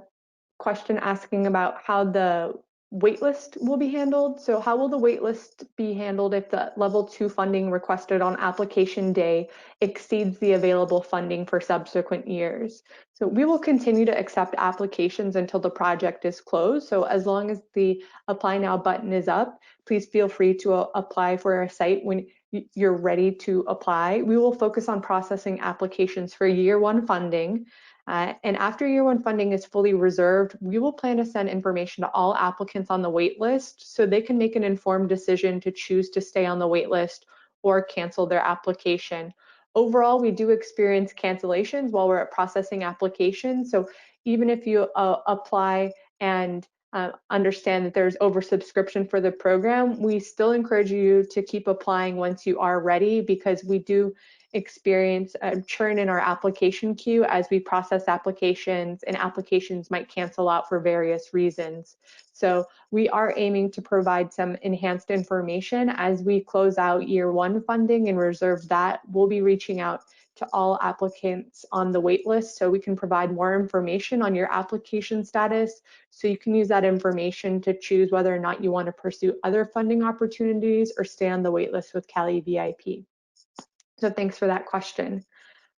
question asking about how the waitlist will be handled. So how will the waitlist be handled if the level 2 funding requested on application day exceeds the available funding for subsequent years? So we will continue to accept applications until the project is closed. So as long as the apply now button is up, please feel free to apply for a site when you're ready to apply. We will focus on processing applications for year 1 funding. And after year 1 funding is fully reserved, we will plan to send information to all applicants on the wait list so they can make an informed decision to choose to stay on the wait list or cancel their application. Overall, we do experience cancellations while we're processing applications. So even if you apply and understand that there's oversubscription for the program, we still encourage you to keep applying once you are ready, because we do experience a churn in our application queue as we process applications, and applications might cancel out for various reasons. So we are aiming to provide some enhanced information as we close out year 1 funding and reserve that. We'll be reaching out to all applicants on the wait list so we can provide more information on your application status, so you can use that information to choose whether or not you want to pursue other funding opportunities or stay on the wait list with CALeVIP. So thanks for that question.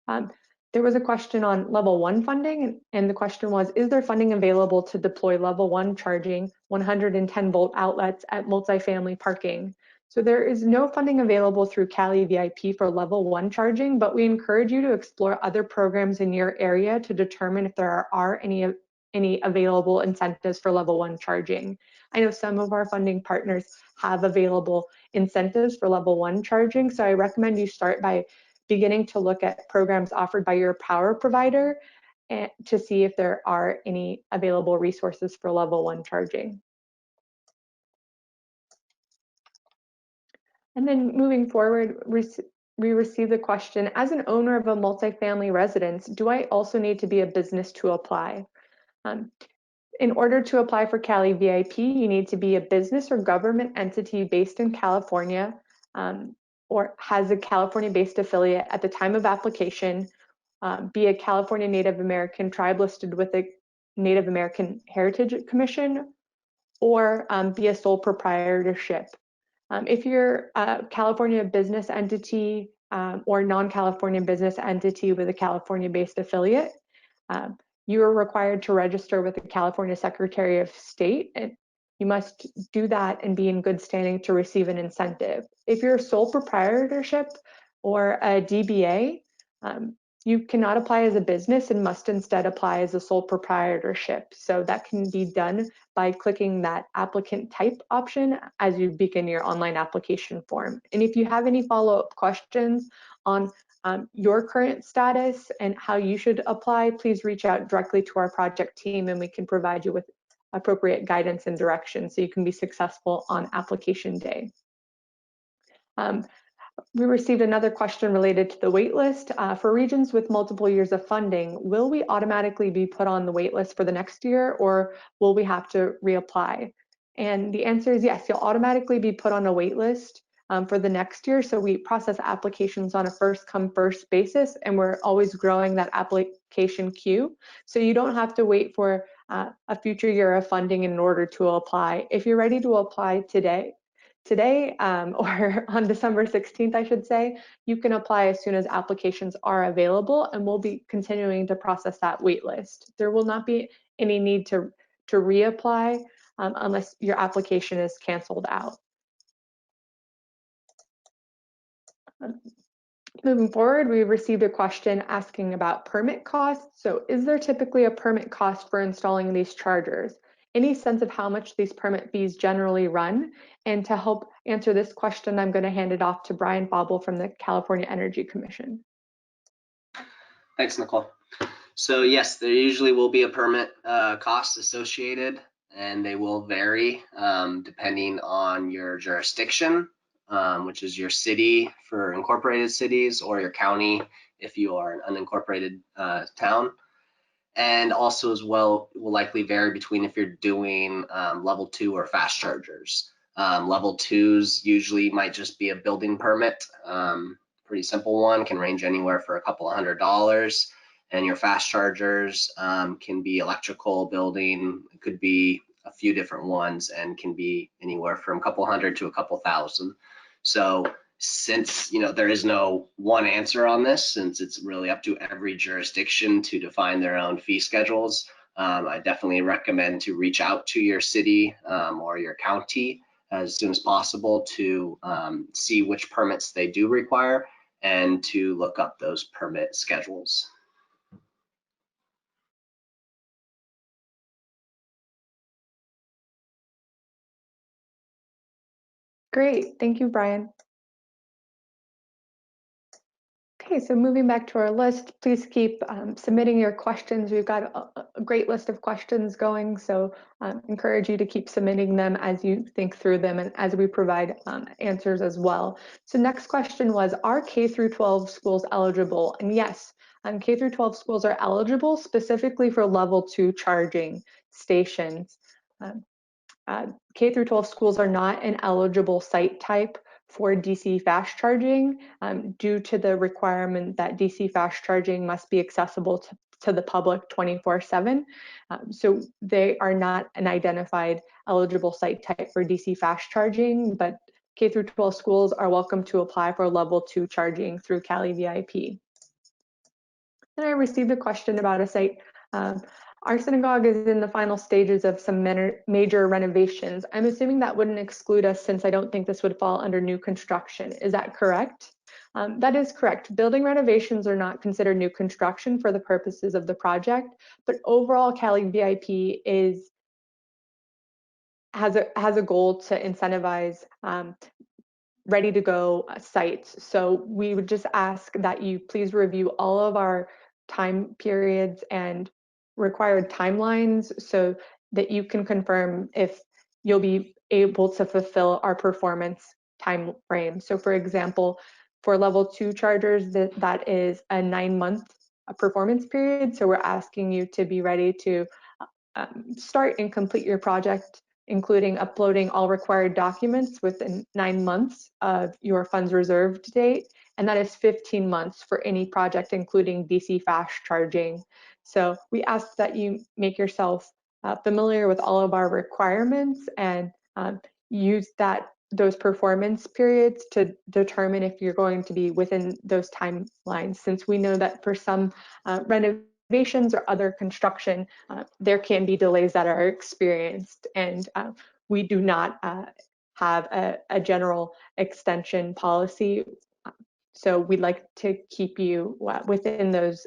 There was a question on level 1 funding, and the question was, is there funding available to deploy level 1 charging 110 volt outlets at multifamily parking? So there is no funding available through CALeVIP for level 1 charging, but we encourage you to explore other programs in your area to determine if there are any available incentives for level 1 charging. I know some of our funding partners have available incentives for level 1 charging, so I recommend you start by beginning to look at programs offered by your power provider and to see if there are any available resources for level 1 charging. And then moving forward, we received the question, as an owner of a multifamily residence, do I also need to be a business to apply? In order to apply for CALeVIP, you need to be a business or government entity based in California, or has a California-based affiliate at the time of application, be a California Native American tribe listed with the Native American Heritage Commission, or be a sole proprietorship. If you're a California business entity or non-California business entity with a California-based affiliate, you are required to register with the California Secretary of State, and you must do that and be in good standing to receive an incentive. If you're a sole proprietorship or a DBA, you cannot apply as a business and must instead apply as a sole proprietorship. So that can be done by clicking that applicant type option as you begin your online application form. And if you have any follow-up questions on your current status and how you should apply, please reach out directly to our project team and we can provide you with appropriate guidance and direction so you can be successful on application day. We received another question related to the waitlist. For regions with multiple years of funding, will we automatically be put on the waitlist for the next year, or will we have to reapply? And the answer is yes, you'll automatically be put on a waitlist for the next year. So we process applications on a first come first basis, and we're always growing that application queue. So you don't have to wait for a future year of funding in order to apply. If you're ready to apply today, or on December 16th, I should say, you can apply as soon as applications are available, and we'll be continuing to process that wait list. There will not be any need to reapply unless your application is canceled out. Moving forward, we received a question asking about permit costs. So is there typically a permit cost for installing these chargers? Any sense of how much these permit fees generally run? And to help answer this question, I'm going to hand it off to Brian Bobble from the California Energy Commission. Thanks, Nicole. So yes, there usually will be a permit cost associated, and they will vary depending on your jurisdiction, which is your city for incorporated cities, or your county if you are an unincorporated town. And also as well will likely vary between if you're doing level 2 or fast chargers. Level 2s usually might just be a building permit, pretty simple one, can range anywhere for a couple of $100s. And your fast chargers can be electrical, building, it could be a few different ones, and can be anywhere from a couple hundred to a couple thousand. So since there is no one answer on this, since it's really up to every jurisdiction to define their own fee schedules, I definitely recommend to reach out to your city or your county as soon as possible to see which permits they do require and to look up those permit schedules. Great, thank you, Brian. Okay, so moving back to our list, please keep submitting your questions. We've got a great list of questions going, so encourage you to keep submitting them as you think through them and as we provide answers as well. So next question was, are K through 12 schools eligible? And yes, K through 12 schools are eligible specifically for level 2 charging stations. K through 12 schools are not an eligible site type for DC fast charging due to the requirement that DC fast charging must be accessible to the public 24/7. So they are not an identified eligible site type for DC fast charging, but K through 12 schools are welcome to apply for level 2 charging through CALeVIP. Then I received a question about a site. Our synagogue is in the final stages of some major renovations. I'm assuming that wouldn't exclude us since I don't think this would fall under new construction. Is that correct? That is correct. Building renovations are not considered new construction for the purposes of the project, but overall CALeVIP has a goal to incentivize ready to go sites. So we would just ask that you please review all of our time periods and required timelines so that you can confirm if you'll be able to fulfill our performance time frame. So for example, for level 2 chargers, that is a 9-month performance period. So we're asking you to be ready to start and complete your project, including uploading all required documents within 9 months of your funds reserved date. And that is 15 months for any project, including DC fast charging. So we ask that you make yourself familiar with all of our requirements and use that those performance periods to determine if you're going to be within those timelines, since we know that for some renovations or other construction, there can be delays that are experienced, and we do not have a general extension policy. So we'd like to keep you within those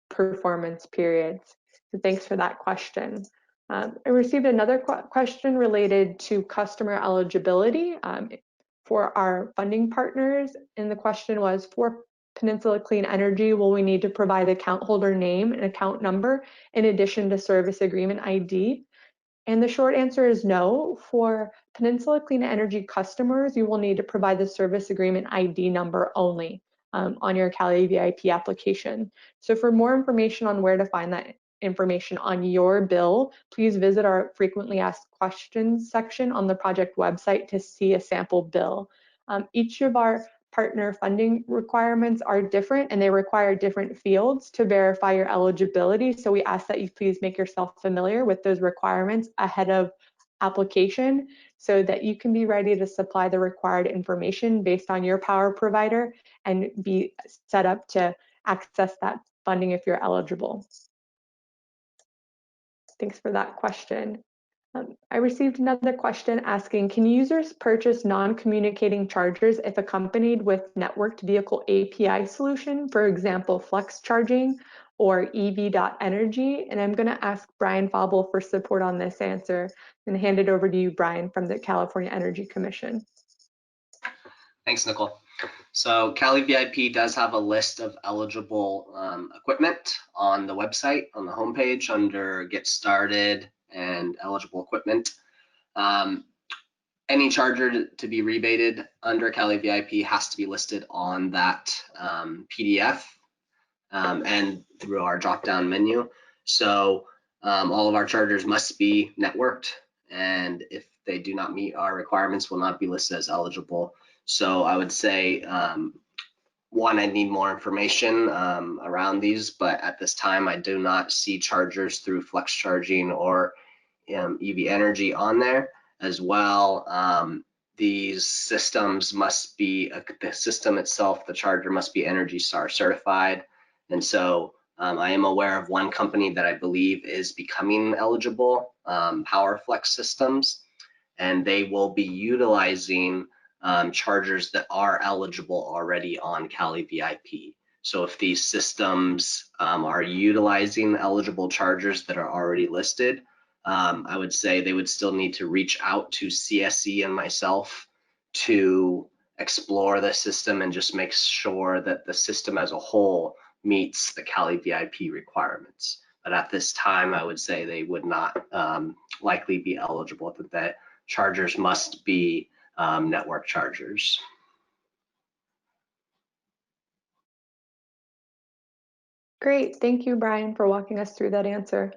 performance periods. So thanks for that question. I received another question related to customer eligibility for our funding partners. And the question was, for Peninsula Clean Energy, will we need to provide account holder name and account number in addition to service agreement ID? And the short answer is no. For Peninsula Clean Energy customers, you will need to provide the service agreement ID number only on your CALeVIP application. So for more information on where to find that information on your bill, please visit our frequently asked questions section on the project website to see a sample bill. Each of our partner funding requirements are different, and they require different fields to verify your eligibility. So we ask that you please make yourself familiar with those requirements ahead of application so that you can be ready to supply the required information based on your power provider and be set up to access that funding if you're eligible. Thanks for that question. I received another question asking, can users purchase non-communicating chargers if accompanied with networked vehicle API solution, for example, flex charging or EV.energy? And I'm going to ask Brian Fauble for support on this answer and hand it over to you, Brian, from the California Energy Commission. Thanks, Nicole. So CALeVIP does have a list of eligible equipment on the website, on the homepage under Get Started and eligible equipment. Any charger to be rebated under CALeVIP has to be listed on that PDF and through our drop-down menu. So all of our chargers must be networked, and if they do not meet our requirements, will not be listed as eligible. So I would say, one, I need more information around these, but at this time I do not see chargers through flex charging or EV energy on there. As well, these systems must be, the system itself, the charger must be Energy Star certified. And so I am aware of one company that I believe is becoming eligible, PowerFlex Systems, and they will be utilizing chargers that are eligible already on CALeVIP. So if these systems are utilizing eligible chargers that are already listed, I would say they would still need to reach out to CSE and myself to explore the system and just make sure that the system as a whole meets the CALeVIP requirements. But at this time, I would say they would not likely be eligible, that the chargers must be network chargers. Great, thank you, Brian, for walking us through that answer.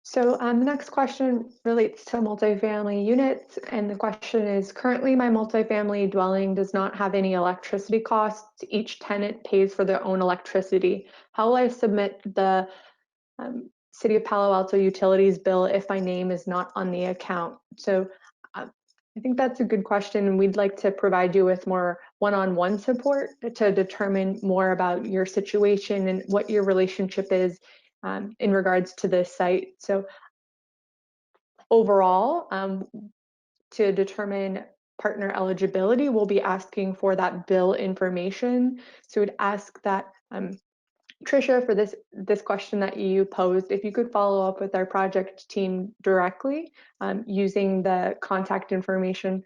So the next question relates to multifamily units, and the question is, currently my multifamily dwelling does not have any electricity costs. Each tenant pays for their own electricity. How will I submit the City of Palo Alto Utilities bill if my name is not on the account? So I think that's a good question, and we'd like to provide you with more one-on-one support to determine more about your situation and what your relationship is in regards to this site. So overall, to determine partner eligibility, we'll be asking for that bill information. So we'd ask that Tricia, for this question that you posed, if you could follow up with our project team directly using the contact information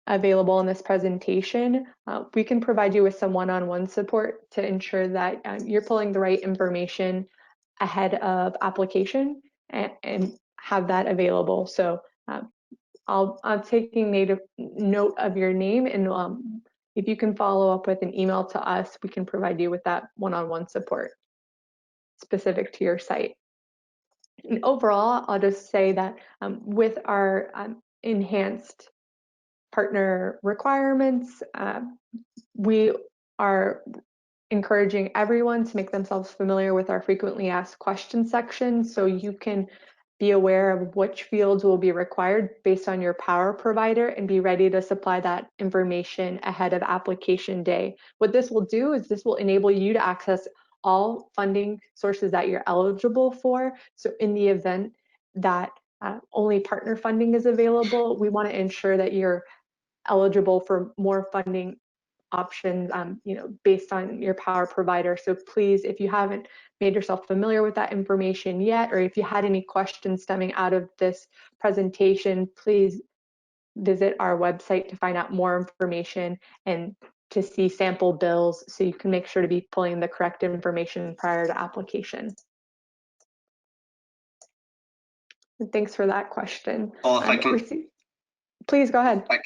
available in this presentation, we can provide you with some one-on-one support to ensure that you're pulling the right information ahead of application and have that available. So I'm taking note of your name, and if you can follow up with an email to us, we can provide you with that one-on-one support specific to your site. And overall, I'll just say that with our enhanced partner requirements, we are encouraging everyone to make themselves familiar with our frequently asked questions section, so you can be aware of which fields will be required based on your power provider and be ready to supply that information ahead of application day. What this will do is this will enable you to access all funding sources that you're eligible for. So in the event that only partner funding is available, we want to ensure that you're eligible for more funding options, based on your power provider. So please, if you haven't made yourself familiar with that information yet, or if you had any questions stemming out of this presentation, please visit our website to find out more information and to see sample bills so you can make sure to be pulling the correct information prior to application. And thanks for that question. Well, if I can, please go ahead. If I can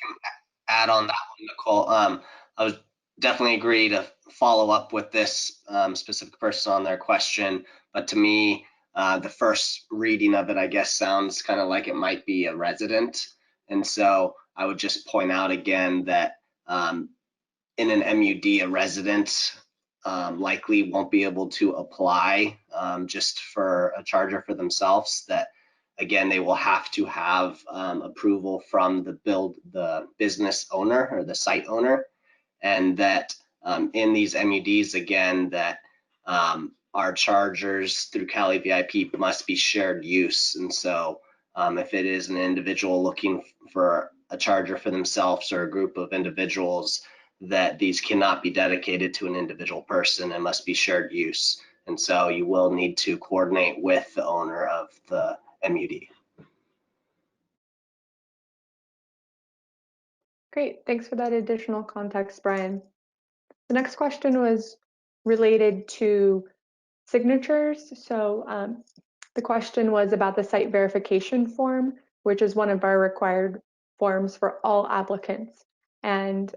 add on that one, Nicole, I would definitely agree to follow up with this specific person on their question. But to me, the first reading of it, I guess, sounds kind of like it might be a resident. And so I would just point out again that in an MUD, a resident likely won't be able to apply just for a charger for themselves. That again, they will have to have approval from the business owner or the site owner, and that in these MUDs, again, that our chargers through CALeVIP must be shared use. And so if it is an individual looking for a charger for themselves or a group of individuals, that these cannot be dedicated to an individual person and must be shared use. And so you will need to coordinate with the owner of the MUD. Great, thanks for that additional context, Brian. The next question was related to signatures. So the question was about the site verification form, which is one of our required forms for all applicants. And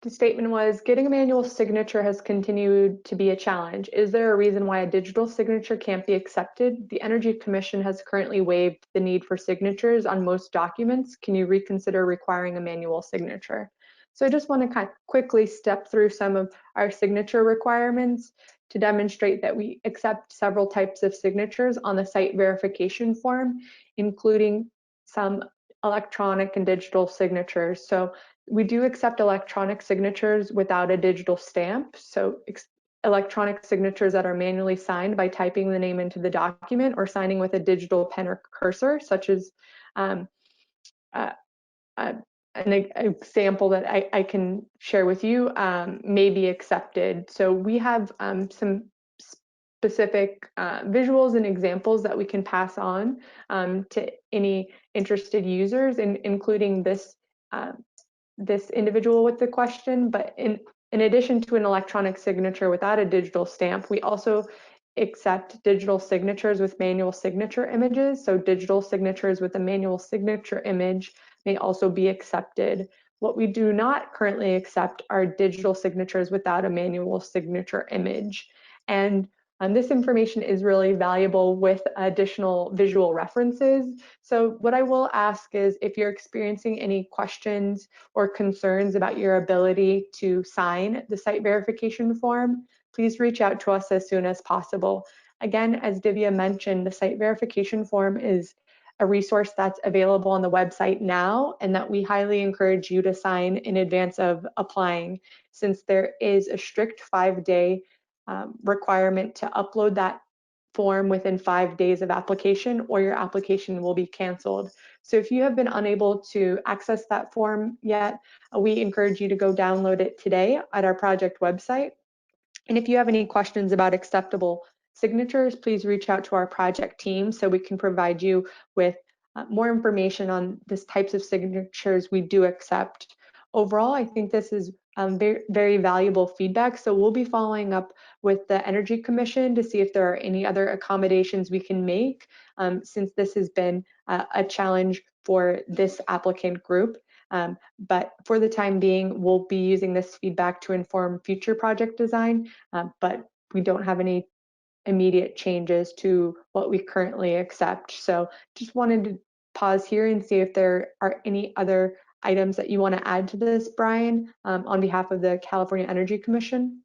the statement was, getting a manual signature has continued to be a challenge. Is there a reason why a digital signature can't be accepted? The Energy Commission has currently waived the need for signatures on most documents. Can you reconsider requiring a manual signature? So I just want to kind of quickly step through some of our signature requirements to demonstrate that we accept several types of signatures on the site verification form, including some electronic and digital signatures. So we do accept electronic signatures without a digital stamp. So electronic signatures that are manually signed by typing the name into the document or signing with a digital pen or cursor, such as an example that I can share with you may be accepted. So we have some specific visuals and examples that we can pass on to any interested users, including this this individual with the question. But in addition to an electronic signature without a digital stamp, we also accept digital signatures with manual signature images. So digital signatures with a manual signature image may also be accepted. What we do not currently accept are digital signatures without a manual signature image. And this information is really valuable with additional visual references. So what I will ask is, if you're experiencing any questions or concerns about your ability to sign the site verification form, please reach out to us as soon as possible. Again, as Divya mentioned, the site verification form is a resource that's available on the website now, and that we highly encourage you to sign in advance of applying, since there is a strict 5-day requirement to upload that form within 5 days of application, or your application will be canceled. So if you have been unable to access that form yet, we encourage you to go download it today at our project website. And if you have any questions about acceptable signatures, please reach out to our project team so we can provide you with more information on this types of signatures we do accept. Overall, I think this is very, very valuable feedback. So we'll be following up with the Energy Commission to see if there are any other accommodations we can make, since this has been a challenge for this applicant group. But for the time being, we'll be using this feedback to inform future project design, but we don't have any immediate changes to what we currently accept. So just wanted to pause here and see if there are any other items that you want to add to this, Brian, on behalf of the California Energy Commission.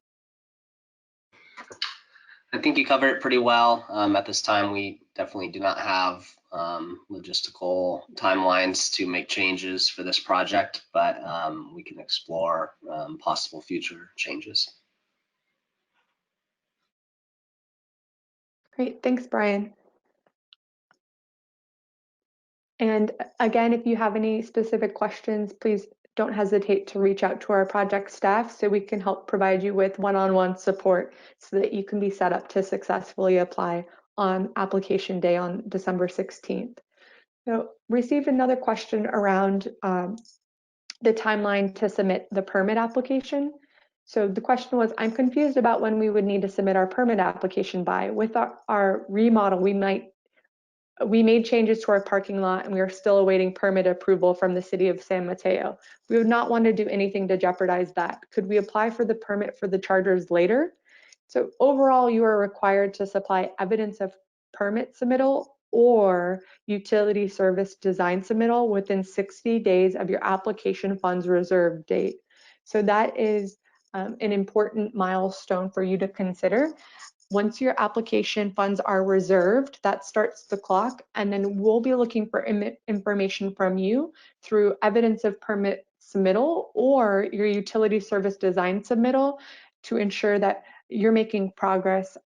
I think you covered it pretty well. At this time, we definitely do not have logistical timelines to make changes for this project, but we can explore possible future changes. Great, thanks, Brian. And again, if you have any specific questions, please don't hesitate to reach out to our project staff so we can help provide you with one-on-one support so that you can be set up to successfully apply on application day on December 16th. So, received another question around the timeline to submit the permit application. So the question was, I'm confused about when we would need to submit our permit application by. With our remodel, we made changes to our parking lot and we are still awaiting permit approval from the city of San Mateo. We would not want to do anything to jeopardize that. Could we apply for the permit for the chargers later? So overall, you are required to supply evidence of permit submittal or utility service design submittal within 60 days of your application funds reserve date. So that is an important milestone for you to consider. Once your application funds are reserved, that starts the clock, and then we'll be looking for information from you through evidence of permit submittal or your utility service design submittal to ensure that you're making progress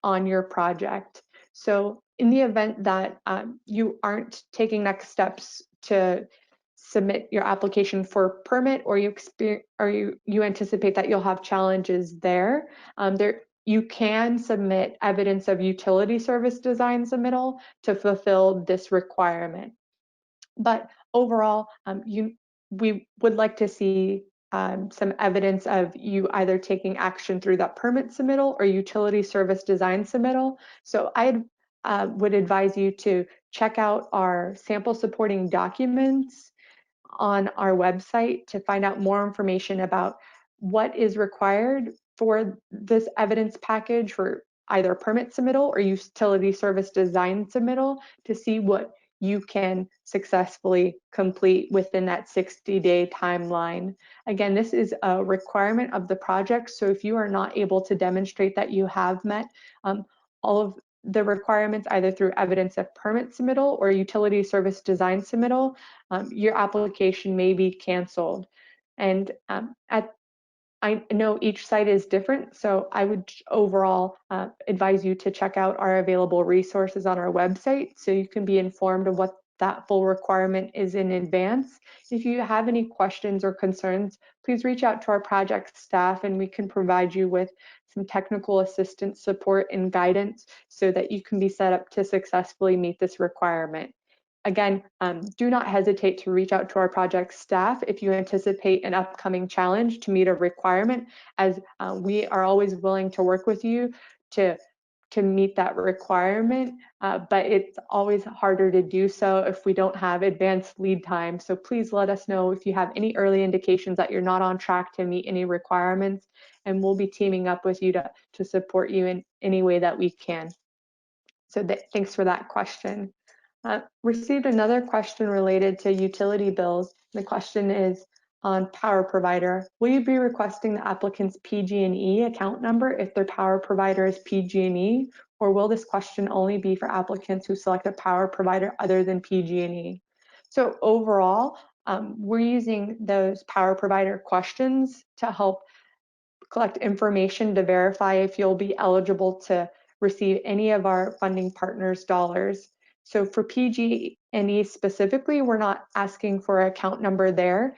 on your project. So in the event that you aren't taking next steps to submit your application for permit, or you anticipate that you'll have challenges there, you can submit evidence of utility service design submittal to fulfill this requirement. But overall, we would like to see some evidence of you either taking action through that permit submittal or utility service design submittal. So I would advise you to check out our sample supporting documents on our website to find out more information about what is required for this evidence package for either permit submittal or utility service design submittal to see what you can successfully complete within that 60-day timeline. Again, this is a requirement of the project, so if you are not able to demonstrate that you have met all of the requirements either through evidence of permit submittal or utility service design submittal, your application may be canceled. And I know each site is different, so I would overall advise you to check out our available resources on our website so you can be informed of what that full requirement is in advance. If you have any questions or concerns, please reach out to our project staff and we can provide you with some technical assistance, support, and guidance so that you can be set up to successfully meet this requirement. Again, do not hesitate to reach out to our project staff if you anticipate an upcoming challenge to meet a requirement, as we are always willing to work with you to meet that requirement, but it's always harder to do so if we don't have advanced lead time. So please let us know if you have any early indications that you're not on track to meet any requirements, and we'll be teaming up with you to support you in any way that we can. So thanks for that question. Received another question related to utility bills. The question is on power provider. Will you be requesting the applicant's PG&E account number if their power provider is PG&E, or will this question only be for applicants who select a power provider other than PG&E? So overall, we're using those power provider questions to help collect information to verify if you'll be eligible to receive any of our funding partners' dollars. So for PG&E specifically, we're not asking for an account number there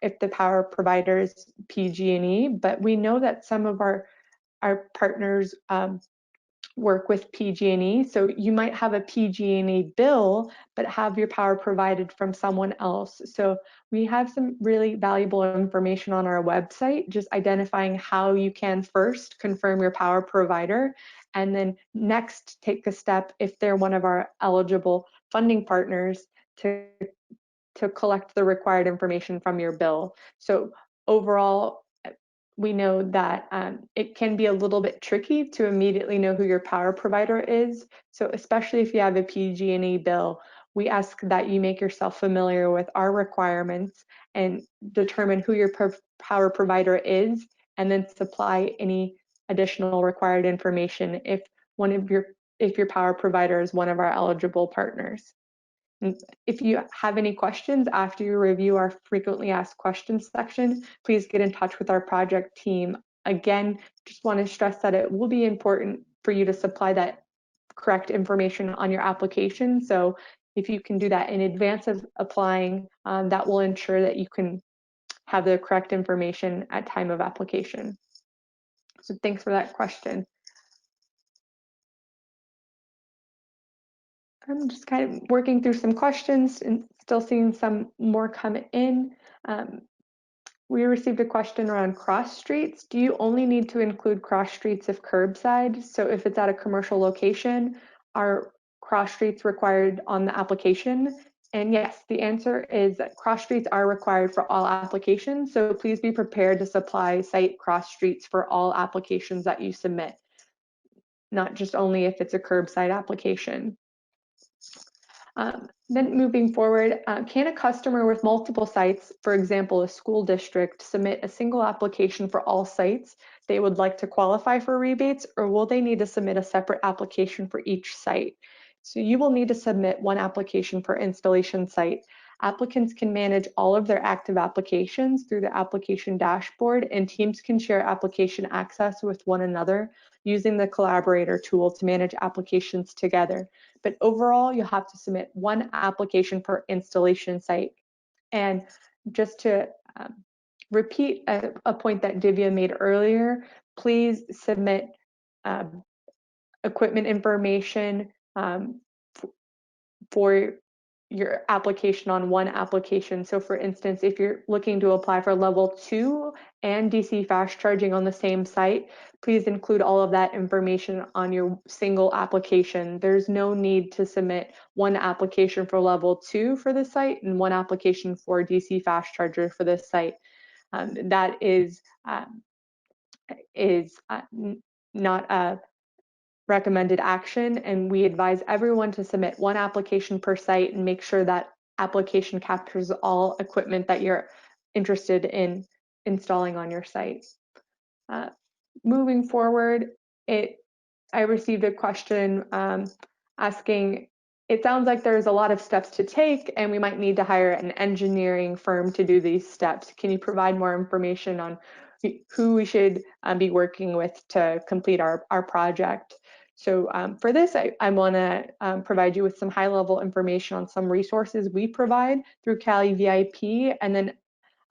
if the power provider is PG&E, but we know that some of our partners work with PG&E. So you might have a PG&E bill, but have your power provided from someone else. So we have some really valuable information on our website, just identifying how you can first confirm your power provider, and then next take a step if they're one of our eligible funding partners to collect the required information from your bill. So overall, we know that it can be a little bit tricky to immediately know who your power provider is. So especially if you have a PG&E bill, we ask that you make yourself familiar with our requirements and determine who your power provider is, and then supply any additional required information if your power provider is one of our eligible partners. And if you have any questions after you review our frequently asked questions section, please get in touch with our project team. Again, just want to stress that it will be important for you to supply that correct information on your application. So if you can do that in advance of applying, that will ensure that you can have the correct information at time of application. So thanks for that question. I'm just kind of working through some questions and still seeing some more come in. We received a question around cross streets. Do you only need to include cross streets if curbside? So if it's at a commercial location, are cross streets required on the application? And yes, the answer is that cross streets are required for all applications. So please be prepared to supply site cross streets for all applications that you submit, not just only if it's a curbside application. Then moving forward, can a customer with multiple sites, for example, a school district, submit a single application for all sites they would like to qualify for rebates, or will they need to submit a separate application for each site? So you will need to submit one application per installation site. Applicants can manage all of their active applications through the application dashboard, and teams can share application access with one another using the collaborator tool to manage applications together. But overall, you'll have to submit one application per installation site. And just to repeat a point that Divya made earlier, please submit equipment information for your application on one application. So for instance, if you're looking to apply for level 2 and DC fast charging on the same site, please include all of that information on your single application. There's no need to submit one application for level 2 for the site and one application for DC fast charger for this site. That is not a recommended action, and we advise everyone to submit one application per site and make sure that application captures all equipment that you're interested in installing on your site. Moving forward, I received a question asking, it sounds like there's a lot of steps to take and we might need to hire an engineering firm to do these steps. Can you provide more information on who we should be working with to complete our project? So for this, I want to provide you with some high-level information on some resources we provide through CALeVIP, and then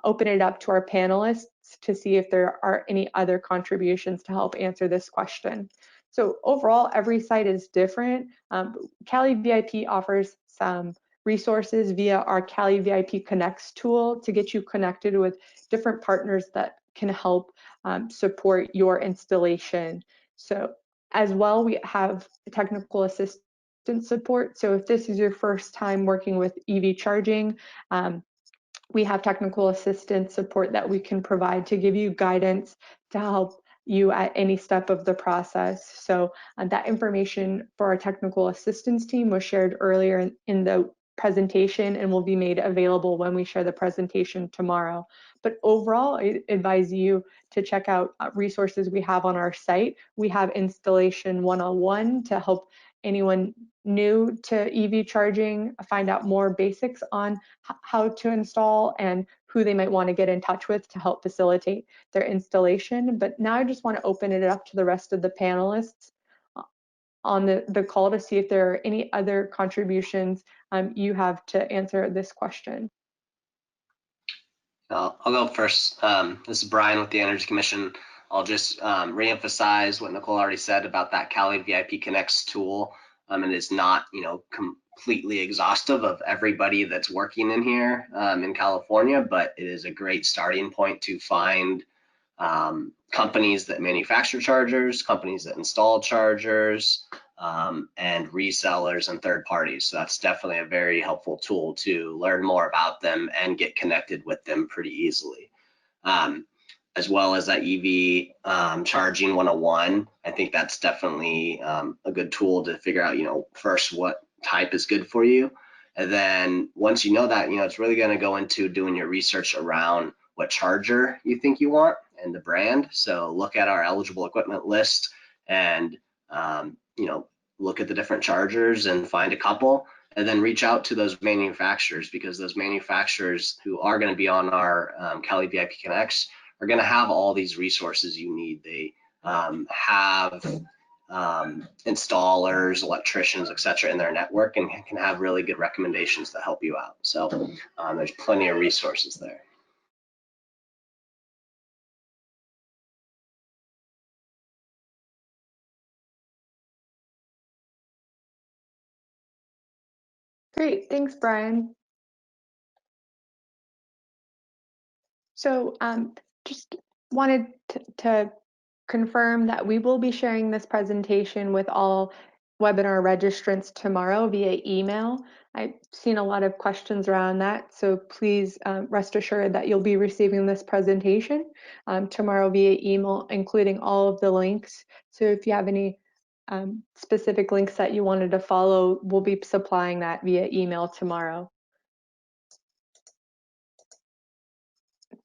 open it up to our panelists to see if there are any other contributions to help answer this question. So overall, every site is different. CALeVIP offers some resources via our CALeVIP Connects tool to get you connected with different partners that can help support your installation. So as well, we have technical assistance support. So if this is your first time working with EV charging, we have technical assistance support that we can provide to give you guidance to help you at any step of the process. So that information for our technical assistance team was shared earlier in the presentation and will be made available when we share the presentation tomorrow. But overall, I advise you to check out resources we have on our site. We have Installation 101 to help anyone new to EV charging find out more basics on how to install and who they might want to get in touch with to help facilitate their installation. But now I just want to open it up to the rest of the panelists on the call to see if there are any other contributions you have to answer this question. I'll go first. This is Brian with the Energy Commission. I'll just reemphasize what Nicole already said about that CALeVIP Connects tool. It is not, completely exhaustive of everybody that's working in here in California, but it is a great starting point to find companies that manufacture chargers, companies that install chargers, and resellers and third parties. So that's definitely a very helpful tool to learn more about them and get connected with them pretty easily. As well as that EV charging 101, I think that's definitely a good tool to figure out, first what type is good for you. And then once you know that, it's really going to go into doing your research around what charger you think you want and the brand. So look at our eligible equipment list and look at the different chargers and find a couple, and then reach out to those manufacturers, because those manufacturers who are going to be on our CALeVIP Connects are going to have all these resources you need. They have installers, electricians, etc. in their network, and can have really good recommendations to help you out. So there's plenty of resources there. Great, thanks, Brian. So just wanted to confirm that we will be sharing this presentation with all webinar registrants tomorrow via email. I've seen a lot of questions around that, so please rest assured that you'll be receiving this presentation tomorrow via email, including all of the links. So if you have any specific links that you wanted to follow, we'll be supplying that via email tomorrow.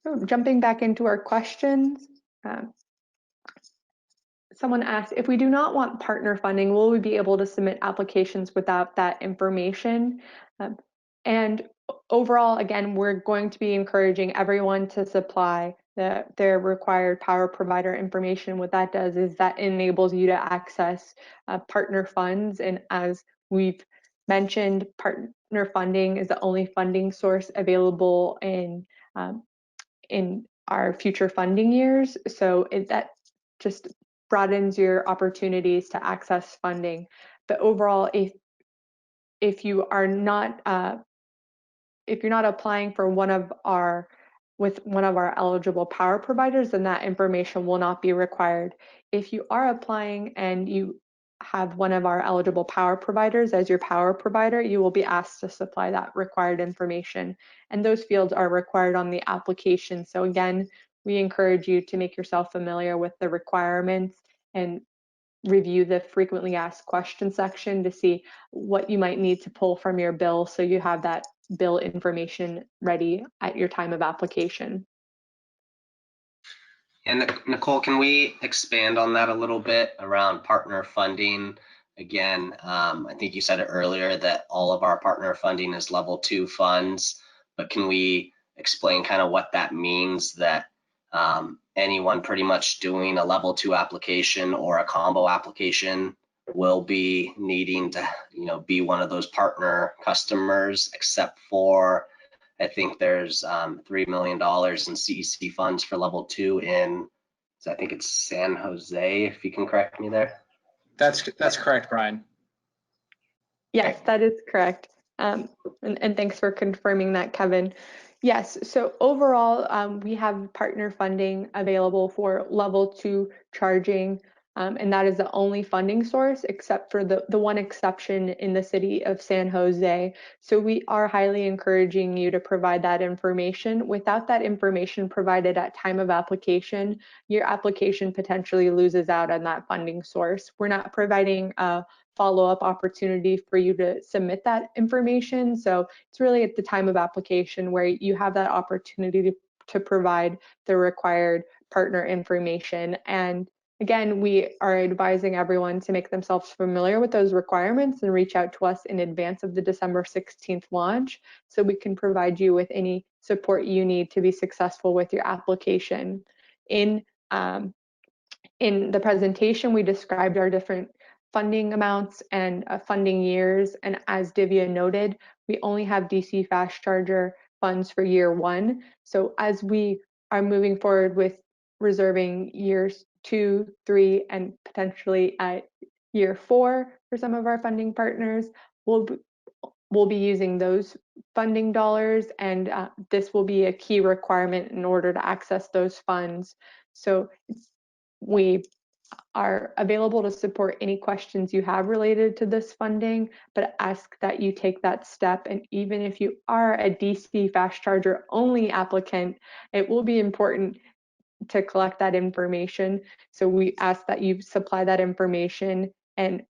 So jumping back into our questions, someone asked, if we do not want partner funding, will we be able to submit applications without that information? And overall, again, we're going to be encouraging everyone to supply their required power provider information. What that does is that enables you to access partner funds. And as we've mentioned, partner funding is the only funding source available in our future funding years. So that just broadens your opportunities to access funding. But overall, if you are not if you're not applying for one of our eligible power providers, then that information will not be required. If you are applying and you have one of our eligible power providers as your power provider, you will be asked to supply that required information. And those fields are required on the application. So again, we encourage you to make yourself familiar with the requirements and review the frequently asked questions section to see what you might need to pull from your bill, so you have that bill information ready at your time of application. And Nicole, can we expand on that a little bit around partner funding? Again, I think you said it earlier that all of our partner funding is level 2 funds, but can we explain kind of what that means, that anyone pretty much doing a level 2 application or a combo application will be needing to be one of those partner customers, except for I think there's $3 million in CEC funds for level 2 in, I think it's San Jose, if you can correct me there. That's correct, Brian. Yes, that is correct. And thanks for confirming that, Kevin. Yes, so overall, we have partner funding available for level 2 charging, and that is the only funding source, except for the one exception in the city of San Jose. So we are highly encouraging you to provide that information. Without that information provided at time of application, your application potentially loses out on that funding source. We're not providing a follow-up opportunity for you to submit that information. So it's really at the time of application where you have that opportunity to provide the required partner information. And again, we are advising everyone to make themselves familiar with those requirements and reach out to us in advance of the December 16th launch, so we can provide you with any support you need to be successful with your application. In the presentation, we described our different funding amounts and funding years. And as Divya noted, we only have DC fast charger funds for year 1. So as we are moving forward with reserving years 2, 3, and potentially at year 4 for some of our funding partners, we'll be using those funding dollars, and this will be a key requirement in order to access those funds. So we are available to support any questions you have related to this funding, but ask that you take that step. And even if you are a DC fast charger only applicant, it will be important to collect that information. So we ask that you supply that information and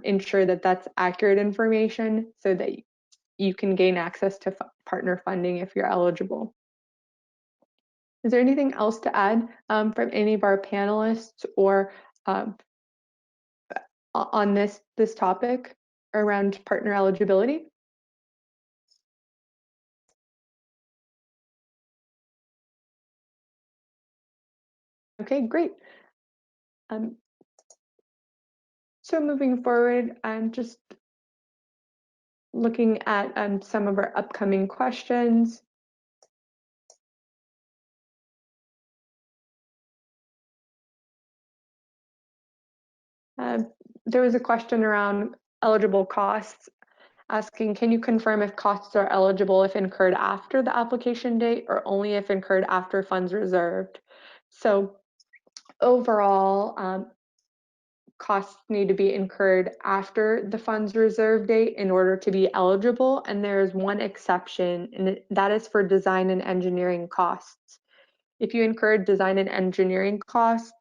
ensure that that's accurate information so that you can gain access to partner funding if you're eligible. Is there anything else to add from any of our panelists or on this topic around partner eligibility? Okay, great. So moving forward, I'm just looking at some of our upcoming questions. There was a question around eligible costs, asking, can you confirm if costs are eligible if incurred after the application date or only if incurred after funds reserved? So overall, costs need to be incurred after the funds reserve date in order to be eligible, and there's one exception, and that is for design and engineering costs. If you incurred design and engineering costs,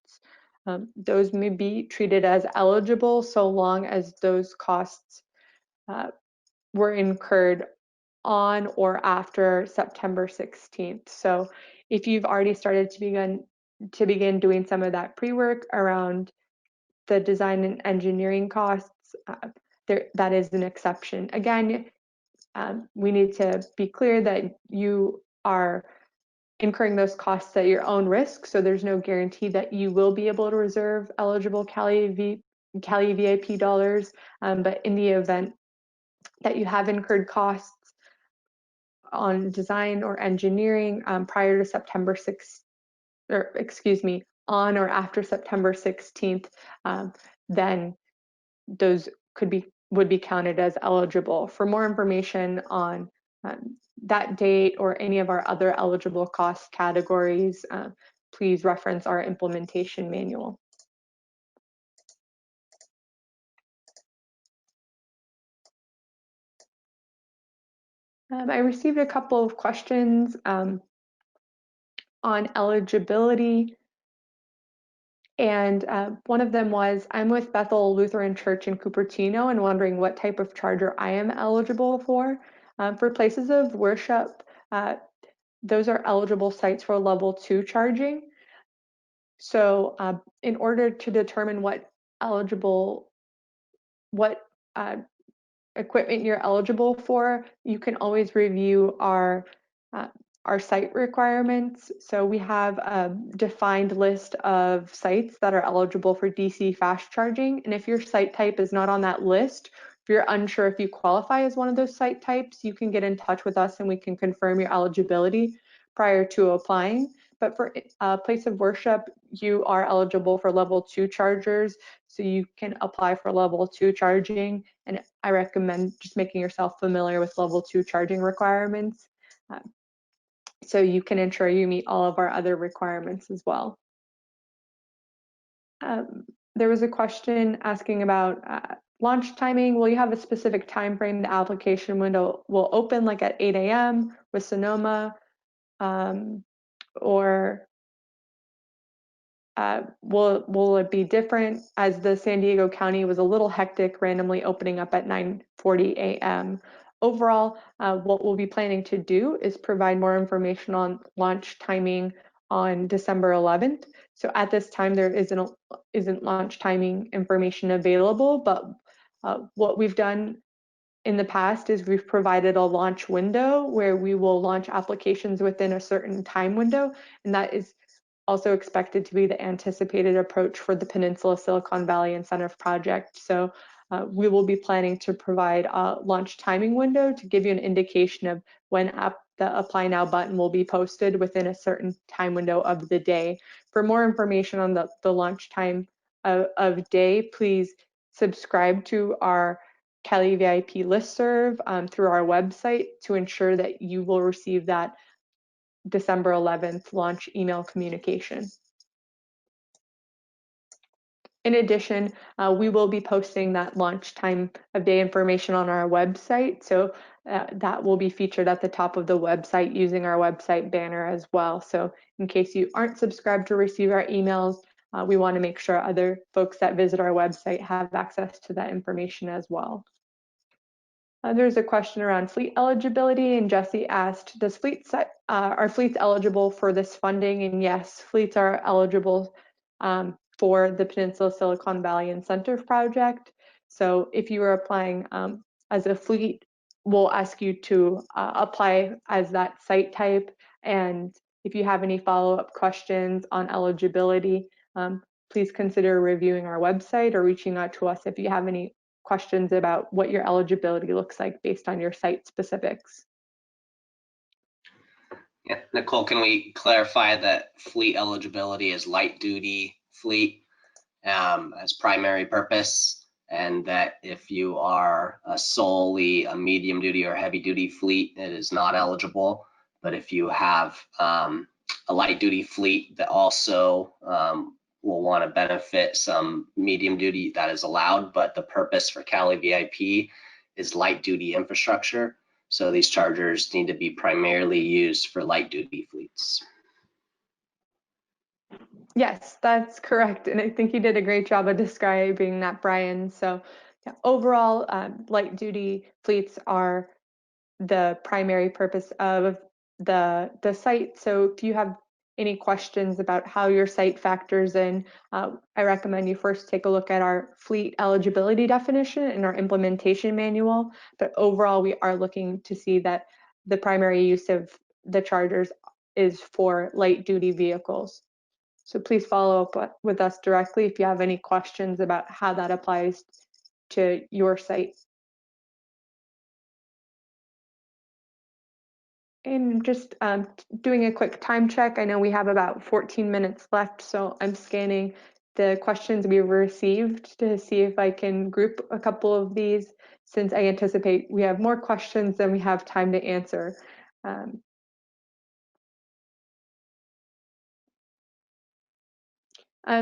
those may be treated as eligible so long as those costs were incurred on or after September 16th. So if you've already started to begin doing some of that pre-work around the design and engineering costs, that is an exception. Again, we need to be clear that you are incurring those costs at your own risk, so there's no guarantee that you will be able to reserve eligible CALeVIP dollars, but in the event that you have incurred costs on design or engineering prior to September 6th, or excuse me, on or after September 16th, then those would be counted as eligible. For more information on that date or any of our other eligible cost categories, please reference our implementation manual. I received a couple of questions on eligibility. And one of them was, I'm with Bethel Lutheran Church in Cupertino and wondering what type of charger I am eligible for. For places of worship, those are eligible sites for level 2 charging. So in order to determine what equipment you're eligible for, you can always review our site requirements. So we have a defined list of sites that are eligible for DC fast charging. And if your site type is not on that list, if you're unsure if you qualify as one of those site types, you can get in touch with us and we can confirm your eligibility prior to applying. But for a place of worship, you are eligible for level 2 chargers, so you can apply for level 2 charging. And I recommend just making yourself familiar with level 2 charging requirements, so you can ensure you meet all of our other requirements as well. There was a question asking about launch timing. Will you have a specific time frame the application window will open, like at 8 a.m. with Sonoma, or will it be different, as the San Diego County was a little hectic, randomly opening up at 9:40 a.m. Overall, what we'll be planning to do is provide more information on launch timing on December 11th. So at this time, there isn't launch timing information available, but what we've done in the past is we've provided a launch window where we will launch applications within a certain time window, and that is also expected to be the anticipated approach for the Peninsula-Silicon Valley Incentive Project. So we will be planning to provide a launch timing window to give you an indication of when the Apply Now button will be posted within a certain time window of the day. For more information on the launch time of day, please subscribe to our CALeVIP listserv through our website to ensure that you will receive that December 11th launch email communication. In addition, we will be posting that launch time of day information on our website, so that will be featured at the top of the website using our website banner as well. So in case you aren't subscribed to receive our emails, we want to make sure other folks that visit our website have access to that information as well. There's a question around fleet eligibility, and Jesse asked, are fleets eligible for this funding? And yes, fleets are eligible for the Peninsula-Silicon Valley Incentive Project. So if you are applying as a fleet, we'll ask you to apply as that site type. And if you have any follow-up questions on eligibility, please consider reviewing our website or reaching out to us if you have any questions about what your eligibility looks like based on your site specifics. Yeah, Nicole, can we clarify that fleet eligibility is light duty fleet as primary purpose, and that if you are solely a medium duty or heavy duty fleet, it is not eligible. But if you have a light duty fleet that also will want to benefit some medium duty, that is allowed, but the purpose for CALeVIP is light duty infrastructure. So these chargers need to be primarily used for light duty fleets. Yes, that's correct. And I think you did a great job of describing that, Brian. So yeah, overall, light duty fleets are the primary purpose of the site. So if you have any questions about how your site factors in, I recommend you first take a look at our fleet eligibility definition and our implementation manual. But overall, we are looking to see that the primary use of the chargers is for light duty vehicles. So please follow up with us directly if you have any questions about how that applies to your site. And just doing a quick time check, I know we have about 14 minutes left, so I'm scanning the questions we've received to see if I can group a couple of these, since I anticipate we have more questions than we have time to answer.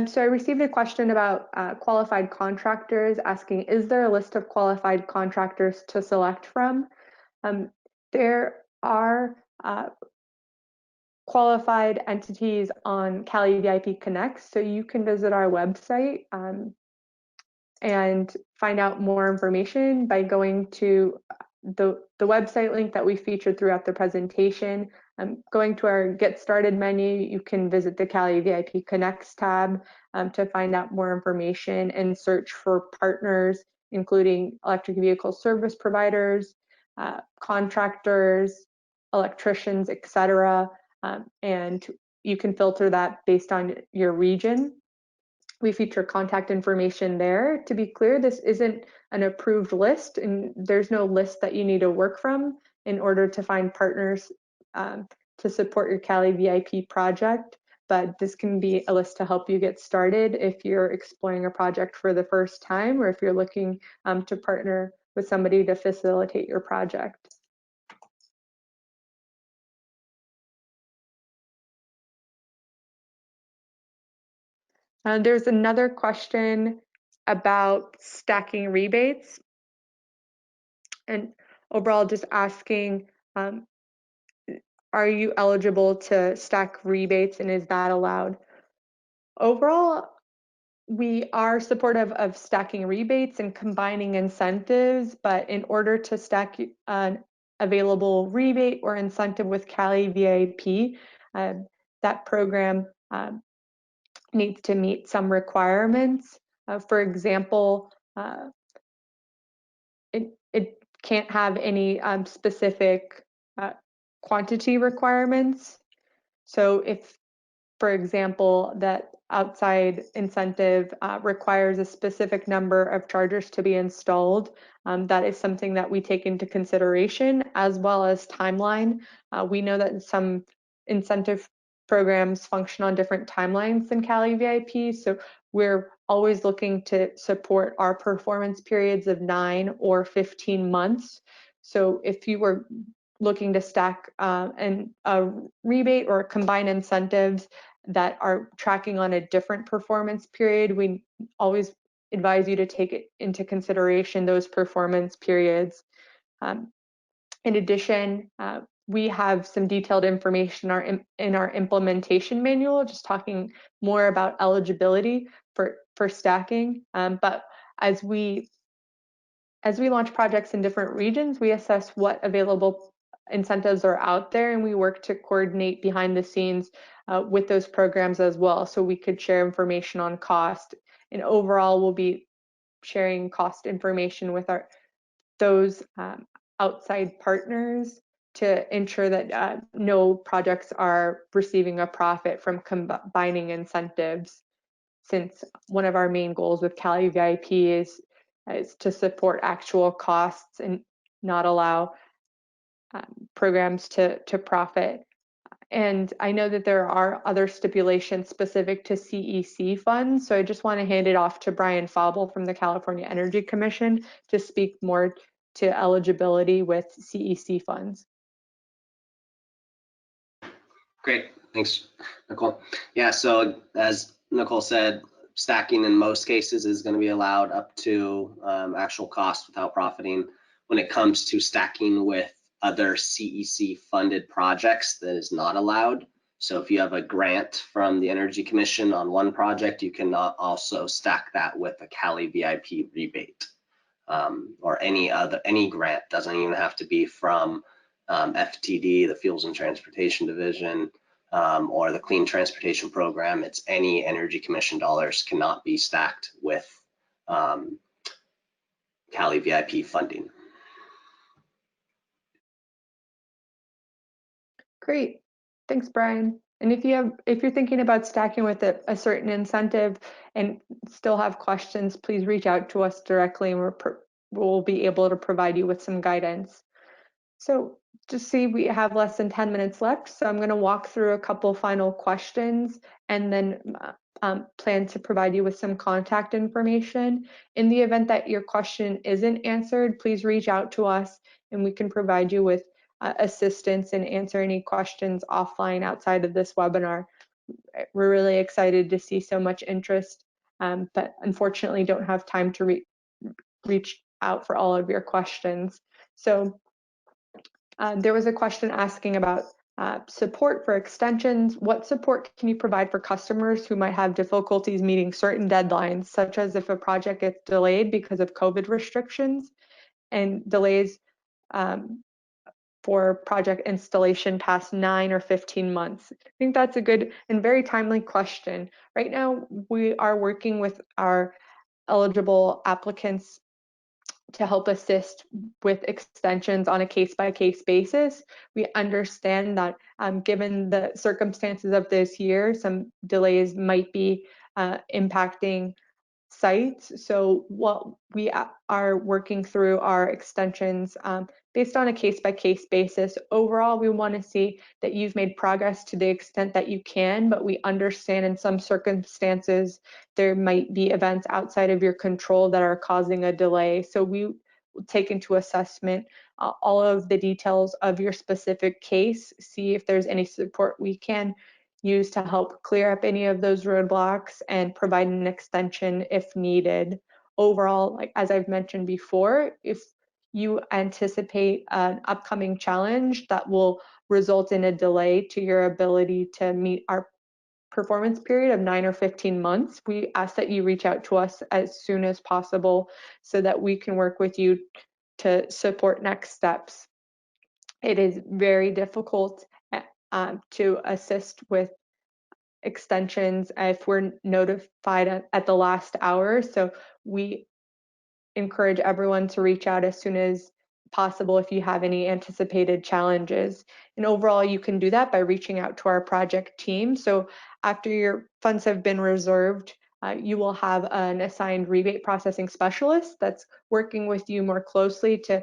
So I received a question about qualified contractors, asking, is there a list of qualified contractors to select from? There are qualified entities on CALeVIP Connect, so you can visit our website and find out more information by going to the website link that we featured throughout the presentation. Going to our Get Started menu, you can visit the CALeVIP Connects tab to find out more information and search for partners, including electric vehicle service providers, contractors, electricians, etc. And you can filter that based on your region. We feature contact information there. To be clear, this isn't an approved list, and there's no list that you need to work from in order to find partners to support your CALeVIP project. But this can be a list to help you get started if you're exploring a project for the first time, or if you're looking to partner with somebody to facilitate your project. There's another question about stacking rebates, and overall just asking, are you eligible to stack rebates, and is that allowed? Overall, we are supportive of stacking rebates and combining incentives, but in order to stack an available rebate or incentive with CALeVIP, that program needs to meet some requirements. For example, it can't have any specific quantity requirements. So if, for example, that outside incentive requires a specific number of chargers to be installed, that is something that we take into consideration, as well as timeline. We know that some incentive programs function on different timelines than CALeVIP, so we're always looking to support our performance periods of 9 or 15 months. So if you were looking to stack a rebate or combine incentives that are tracking on a different performance period, we always advise you to take it into consideration, those performance periods. In addition, we have some detailed information in our implementation manual, just talking more about eligibility for stacking. But as we as we launch projects in different regions, we assess what available incentives are out there, and we work to coordinate behind the scenes with those programs as well, so we could share information on cost. And overall, we'll be sharing cost information with those outside partners to ensure that no projects are receiving a profit from combining incentives, since one of our main goals with CALeVIP is to support actual costs and not allow programs to profit. And I know that there are other stipulations specific to CEC funds, so I just want to hand it off to Brian Fauble from the California Energy Commission to speak more to eligibility with CEC funds. Great, thanks, Nicole. Yeah, so as Nicole said, stacking in most cases is going to be allowed up to actual cost without profiting. When it comes to stacking with other CEC funded projects, that is not allowed. So if you have a grant from the Energy Commission on one project, you cannot also stack that with a CALeVIP rebate or any grant. Doesn't even have to be from FTD, the Fuels and Transportation Division, or the Clean Transportation Program. It's any Energy Commission dollars cannot be stacked with CALeVIP funding. Great, thanks, Brian. And if you're thinking about stacking with a certain incentive and still have questions, please reach out to us directly, and we'll be able to provide you with some guidance. So just see, we have less than 10 minutes left, so I'm going to walk through a couple final questions and then plan to provide you with some contact information. In the event that your question isn't answered, please reach out to us and we can provide you with assistance and answer any questions offline outside of this webinar. We're really excited to see so much interest, but unfortunately don't have time to reach out for all of your questions. So there was a question asking about support for extensions. What support can you provide for customers who might have difficulties meeting certain deadlines, such as if a project gets delayed because of COVID restrictions and delays for project installation past 9 or 15 months? I think that's a good and very timely question. Right now, we are working with our eligible applicants to help assist with extensions on a case-by-case basis. We understand that given the circumstances of this year, some delays might be impacting sites. So what we are working through our extensions based on a case-by-case basis. Overall, we want to see that you've made progress to the extent that you can, but we understand in some circumstances there might be events outside of your control that are causing a delay. So we will take into assessment all of the details of your specific case, see if there's any support we can use to help clear up any of those roadblocks and provide an extension if needed. Overall, like as I've mentioned before, if you anticipate an upcoming challenge that will result in a delay to your ability to meet our performance period of 9 or 15 months, we ask that you reach out to us as soon as possible so that we can work with you to support next steps. It is very difficult to assist with extensions if we're notified at the last hour. So we encourage everyone to reach out as soon as possible if you have any anticipated challenges. And overall, you can do that by reaching out to our project team. So after your funds have been reserved, you will have an assigned rebate processing specialist that's working with you more closely to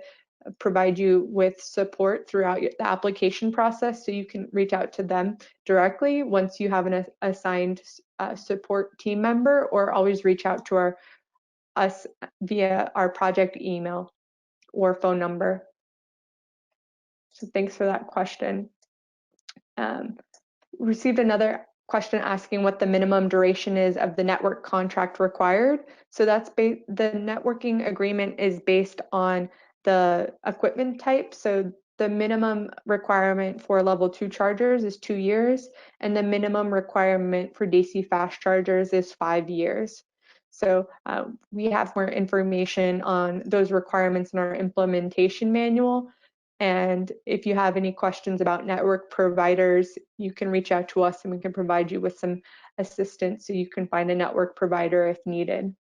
provide you with support throughout the application process, so you can reach out to them directly once you have an assigned support team member, or always reach out to us via our project email or phone number. So thanks for that question. Received another question asking what the minimum duration is of the network contract required. So that's the networking agreement is based on the equipment type. So the minimum requirement for level 2 chargers is 2 years, and the minimum requirement for DC fast chargers is 5 years. So we have more information on those requirements in our implementation manual. And if you have any questions about network providers, you can reach out to us and we can provide you with some assistance so you can find a network provider if needed.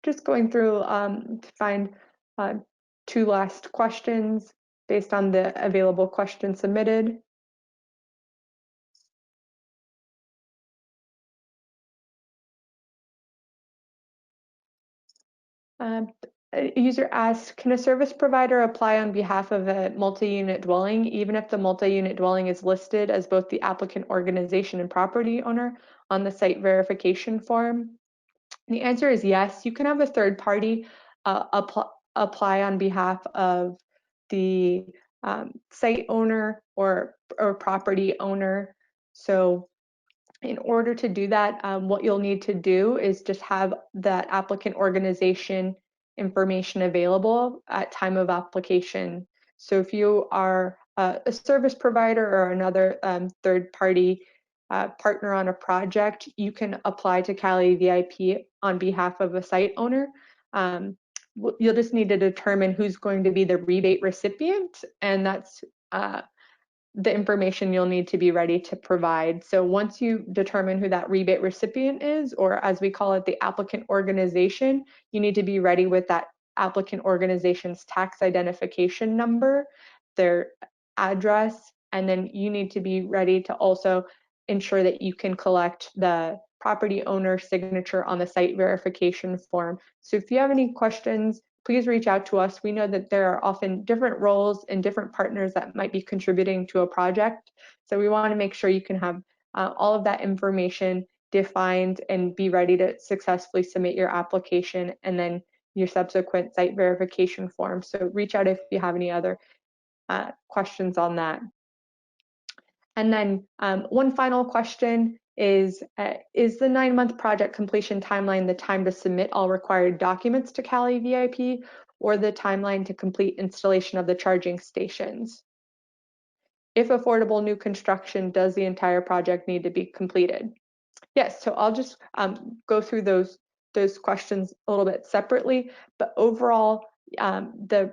Just going through to find 2 last questions based on the available questions submitted. A user asks, can a service provider apply on behalf of a multi-unit dwelling, even if the multi-unit dwelling is listed as both the applicant organization and property owner on the site verification form? And the answer is yes. You can have a third party apply on behalf of the site owner or property owner. So in order to do that, what you'll need to do is just have that applicant organization information available at time of application. So if you are a service provider or another third-party partner on a project, you can apply to CALeVIP on behalf of a site owner. You'll just need to determine who's going to be the rebate recipient, and that's the information you'll need to be ready to provide. So once you determine who that rebate recipient is, or as we call it, the applicant organization, you need to be ready with that applicant organization's tax identification number, their address, and then you need to be ready to also ensure that you can collect the property owner signature on the site verification form. So if you have any questions, please reach out to us. We know that there are often different roles and different partners that might be contributing to a project. So we want to make sure you can have all of that information defined and be ready to successfully submit your application and then your subsequent site verification form. So reach out if you have any other questions on that. And then one final question is the 9-month project completion timeline the time to submit all required documents to CALeVIP, or the timeline to complete installation of the charging stations? If affordable new construction, does the entire project need to be completed? Yes, so I'll just go through those questions a little bit separately, but overall, the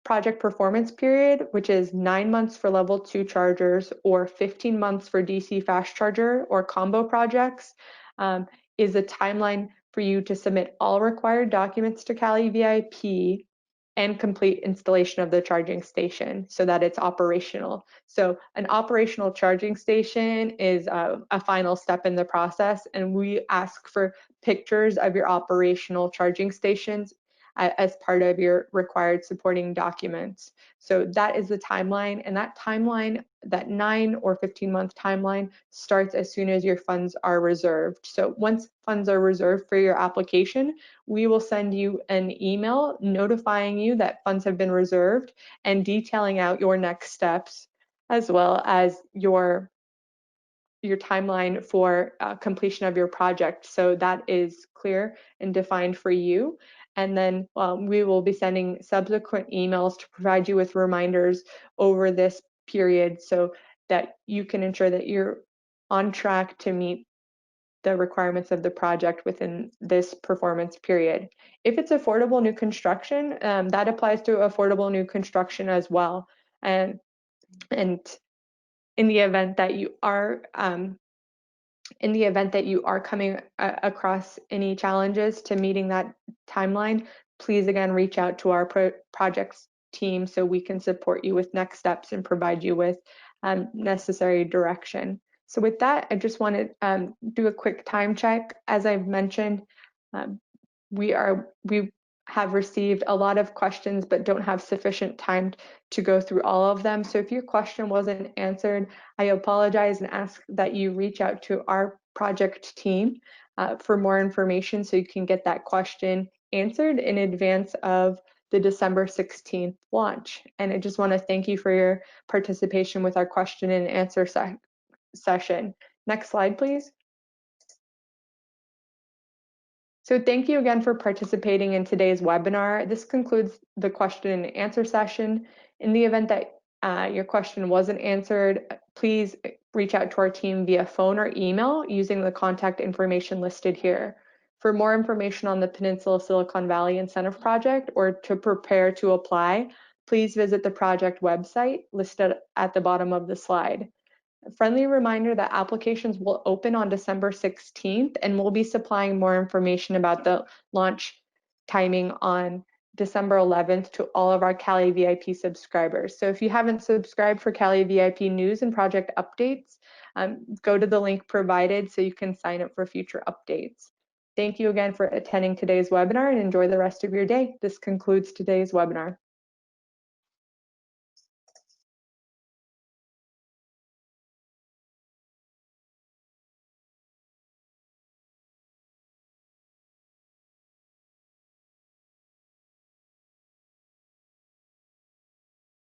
project performance period, which is 9 months for level 2 chargers or 15 months for DC fast charger or combo projects, is a timeline for you to submit all required documents to CALeVIP and complete installation of the charging station so that it's operational. So an operational charging station is a final step in the process, and we ask for pictures of your operational charging stations as part of your required supporting documents. So that is the timeline, and that timeline, that 9 or 15-month timeline, starts as soon as your funds are reserved. So once funds are reserved for your application, we will send you an email notifying you that funds have been reserved and detailing out your next steps, as well as your timeline for completion of your project. So that is clear and defined for you. And then we will be sending subsequent emails to provide you with reminders over this period so that you can ensure that you're on track to meet the requirements of the project within this performance period. If it's affordable new construction, that applies to affordable new construction as well. And in the event that you are coming across any challenges to meeting that timeline, please again reach out to our projects team so we can support you with next steps and provide you with necessary direction. So with that, I just want to do a quick time check. As I've mentioned, we have received a lot of questions but don't have sufficient time to go through all of them. So if your question wasn't answered, I apologize and ask that you reach out to our project team for more information so you can get that question answered in advance of the December 16th launch. And I just want to thank you for your participation with our question and answer session. Next slide, please. So thank you again for participating in today's webinar. This concludes the question and answer session. In the event that your question wasn't answered, please reach out to our team via phone or email using the contact information listed here. For more information on the Peninsula-Silicon Valley Incentive Project or to prepare to apply, please visit the project website listed at the bottom of the slide. A friendly reminder that applications will open on December 16th, and we'll be supplying more information about the launch timing on December 11th to all of our CALeVIP subscribers. So if you haven't subscribed for CALeVIP news and project updates, go to the link provided so you can sign up for future updates. Thank you again for attending today's webinar and enjoy the rest of your day. This concludes today's webinar.